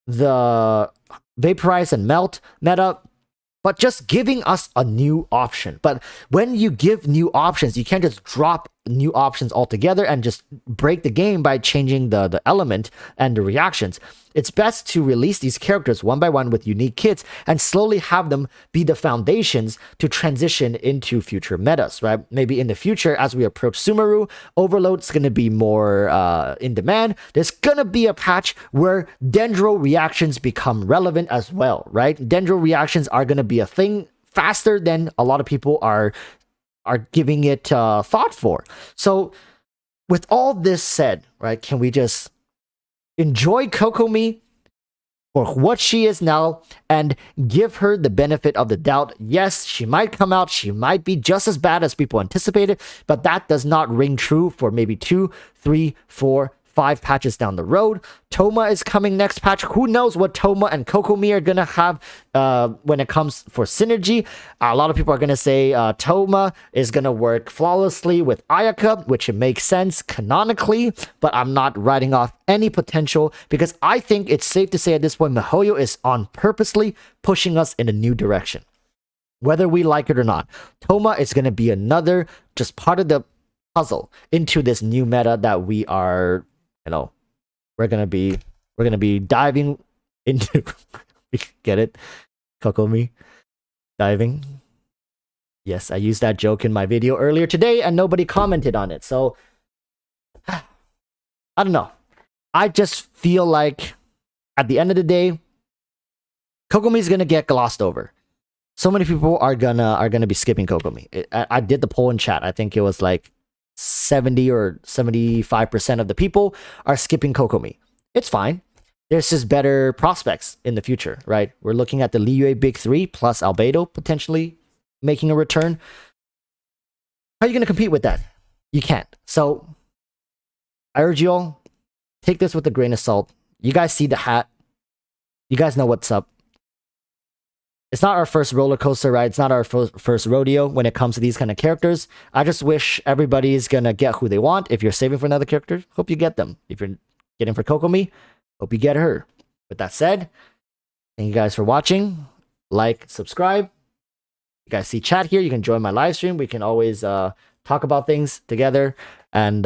the vaporize and melt meta, but just giving us a new option. But when you give new options, you can't just drop new options altogether and just break the game by changing the element and the reactions. It's best to release these characters one by one with unique kits and slowly have them be the foundations to transition into future metas, right? Maybe in the future, as we approach Sumeru, Overload's going to be more in demand. There's going to be a patch where Dendro reactions become relevant as well, right? Dendro reactions are going to be a thing faster than a lot of people are giving it thought for. So with all this said, right, can we just enjoy Kokomi for what she is now and give her the benefit of the doubt. Yes, she might come out, she might be just as bad as people anticipated, but that does not ring true for maybe 2, 3, 4, 5 patches down the road. Toma is coming next patch. Who knows what Toma and Kokomi are gonna have when it comes for synergy. A lot of people are gonna say Toma is gonna work flawlessly with Ayaka, which it makes sense canonically, but I'm not writing off any potential because I think it's safe to say at this point miHoYo is on purposely pushing us in a new direction. Whether we like it or not, Toma is gonna be another just part of the puzzle into this new meta that we are, we're gonna be diving into. Get it? Kokomi diving. Yes, I used that joke in my video earlier today and nobody commented on it. So I don't know. I just feel like at the end of the day, Kokomi is gonna get glossed over. So many people are gonna be skipping Kokomi. I did the poll in chat. I think it was like 70 or 75% of the people are skipping Kokomi. It's fine. There's just better prospects in the future, right? We're looking at the Liyue Big 3 plus Albedo potentially making a return. How are you going to compete with that? You can't. So I urge you all, take this with a grain of salt. You guys see the hat. You guys know what's up. It's not our first roller coaster ride. It's not our first rodeo when it comes to these kind of characters. I just wish everybody's gonna get who they want. If you're saving for another character, hope you get them. If you're getting for Kokomi, hope you get her. With that said, thank you guys for watching. Like, subscribe. You guys see chat here. You can join my live stream. We can always talk about things together and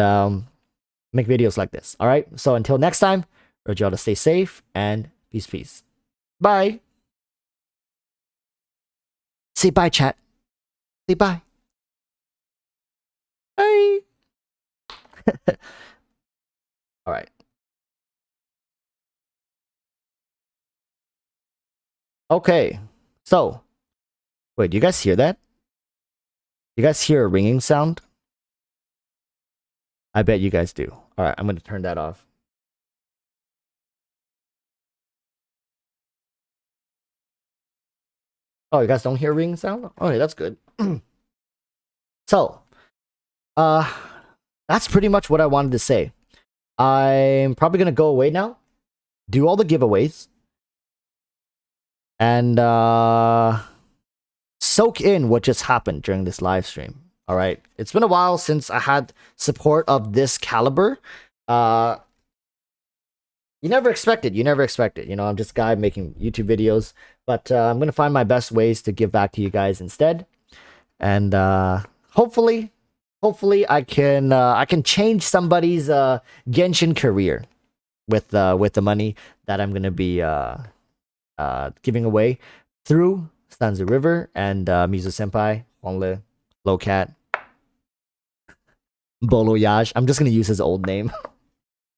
make videos like this. All right. So until next time, I urge y'all to stay safe and peace. Bye. Say bye, chat. Say bye. Bye. All right. Okay. So, wait, do you guys hear that? You guys hear a ringing sound? I bet you guys do. All right, I'm going to turn that off. Oh, you guys don't hear ring sound? Okay, that's good. So, that's pretty much what I wanted to say. I'm probably gonna go away now, do all the giveaways, and soak in what just happened during this live stream. All right, it's been a while since I had support of this caliber. You never expected. I'm just a guy making YouTube videos, but I'm gonna find my best ways to give back to you guys instead, and hopefully I can change somebody's Genshin career with the money that I'm gonna be giving away through Stanzu River and Mizu Senpai, Hongle, Lowcat, Boloyage. I'm just gonna use his old name.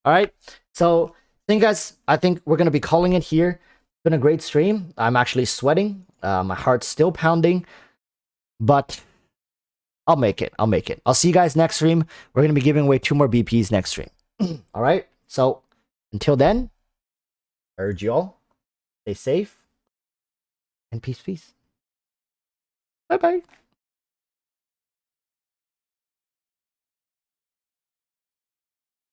All right, so. Guys, I think we're going to be calling it here. It's been a great stream. I'm actually sweating. My heart's still pounding. But I'll make it. I'll see you guys next stream. We're going to be giving away 2 more BPs next stream. All right? So, until then, I urge you all, stay safe. And peace. Bye-bye.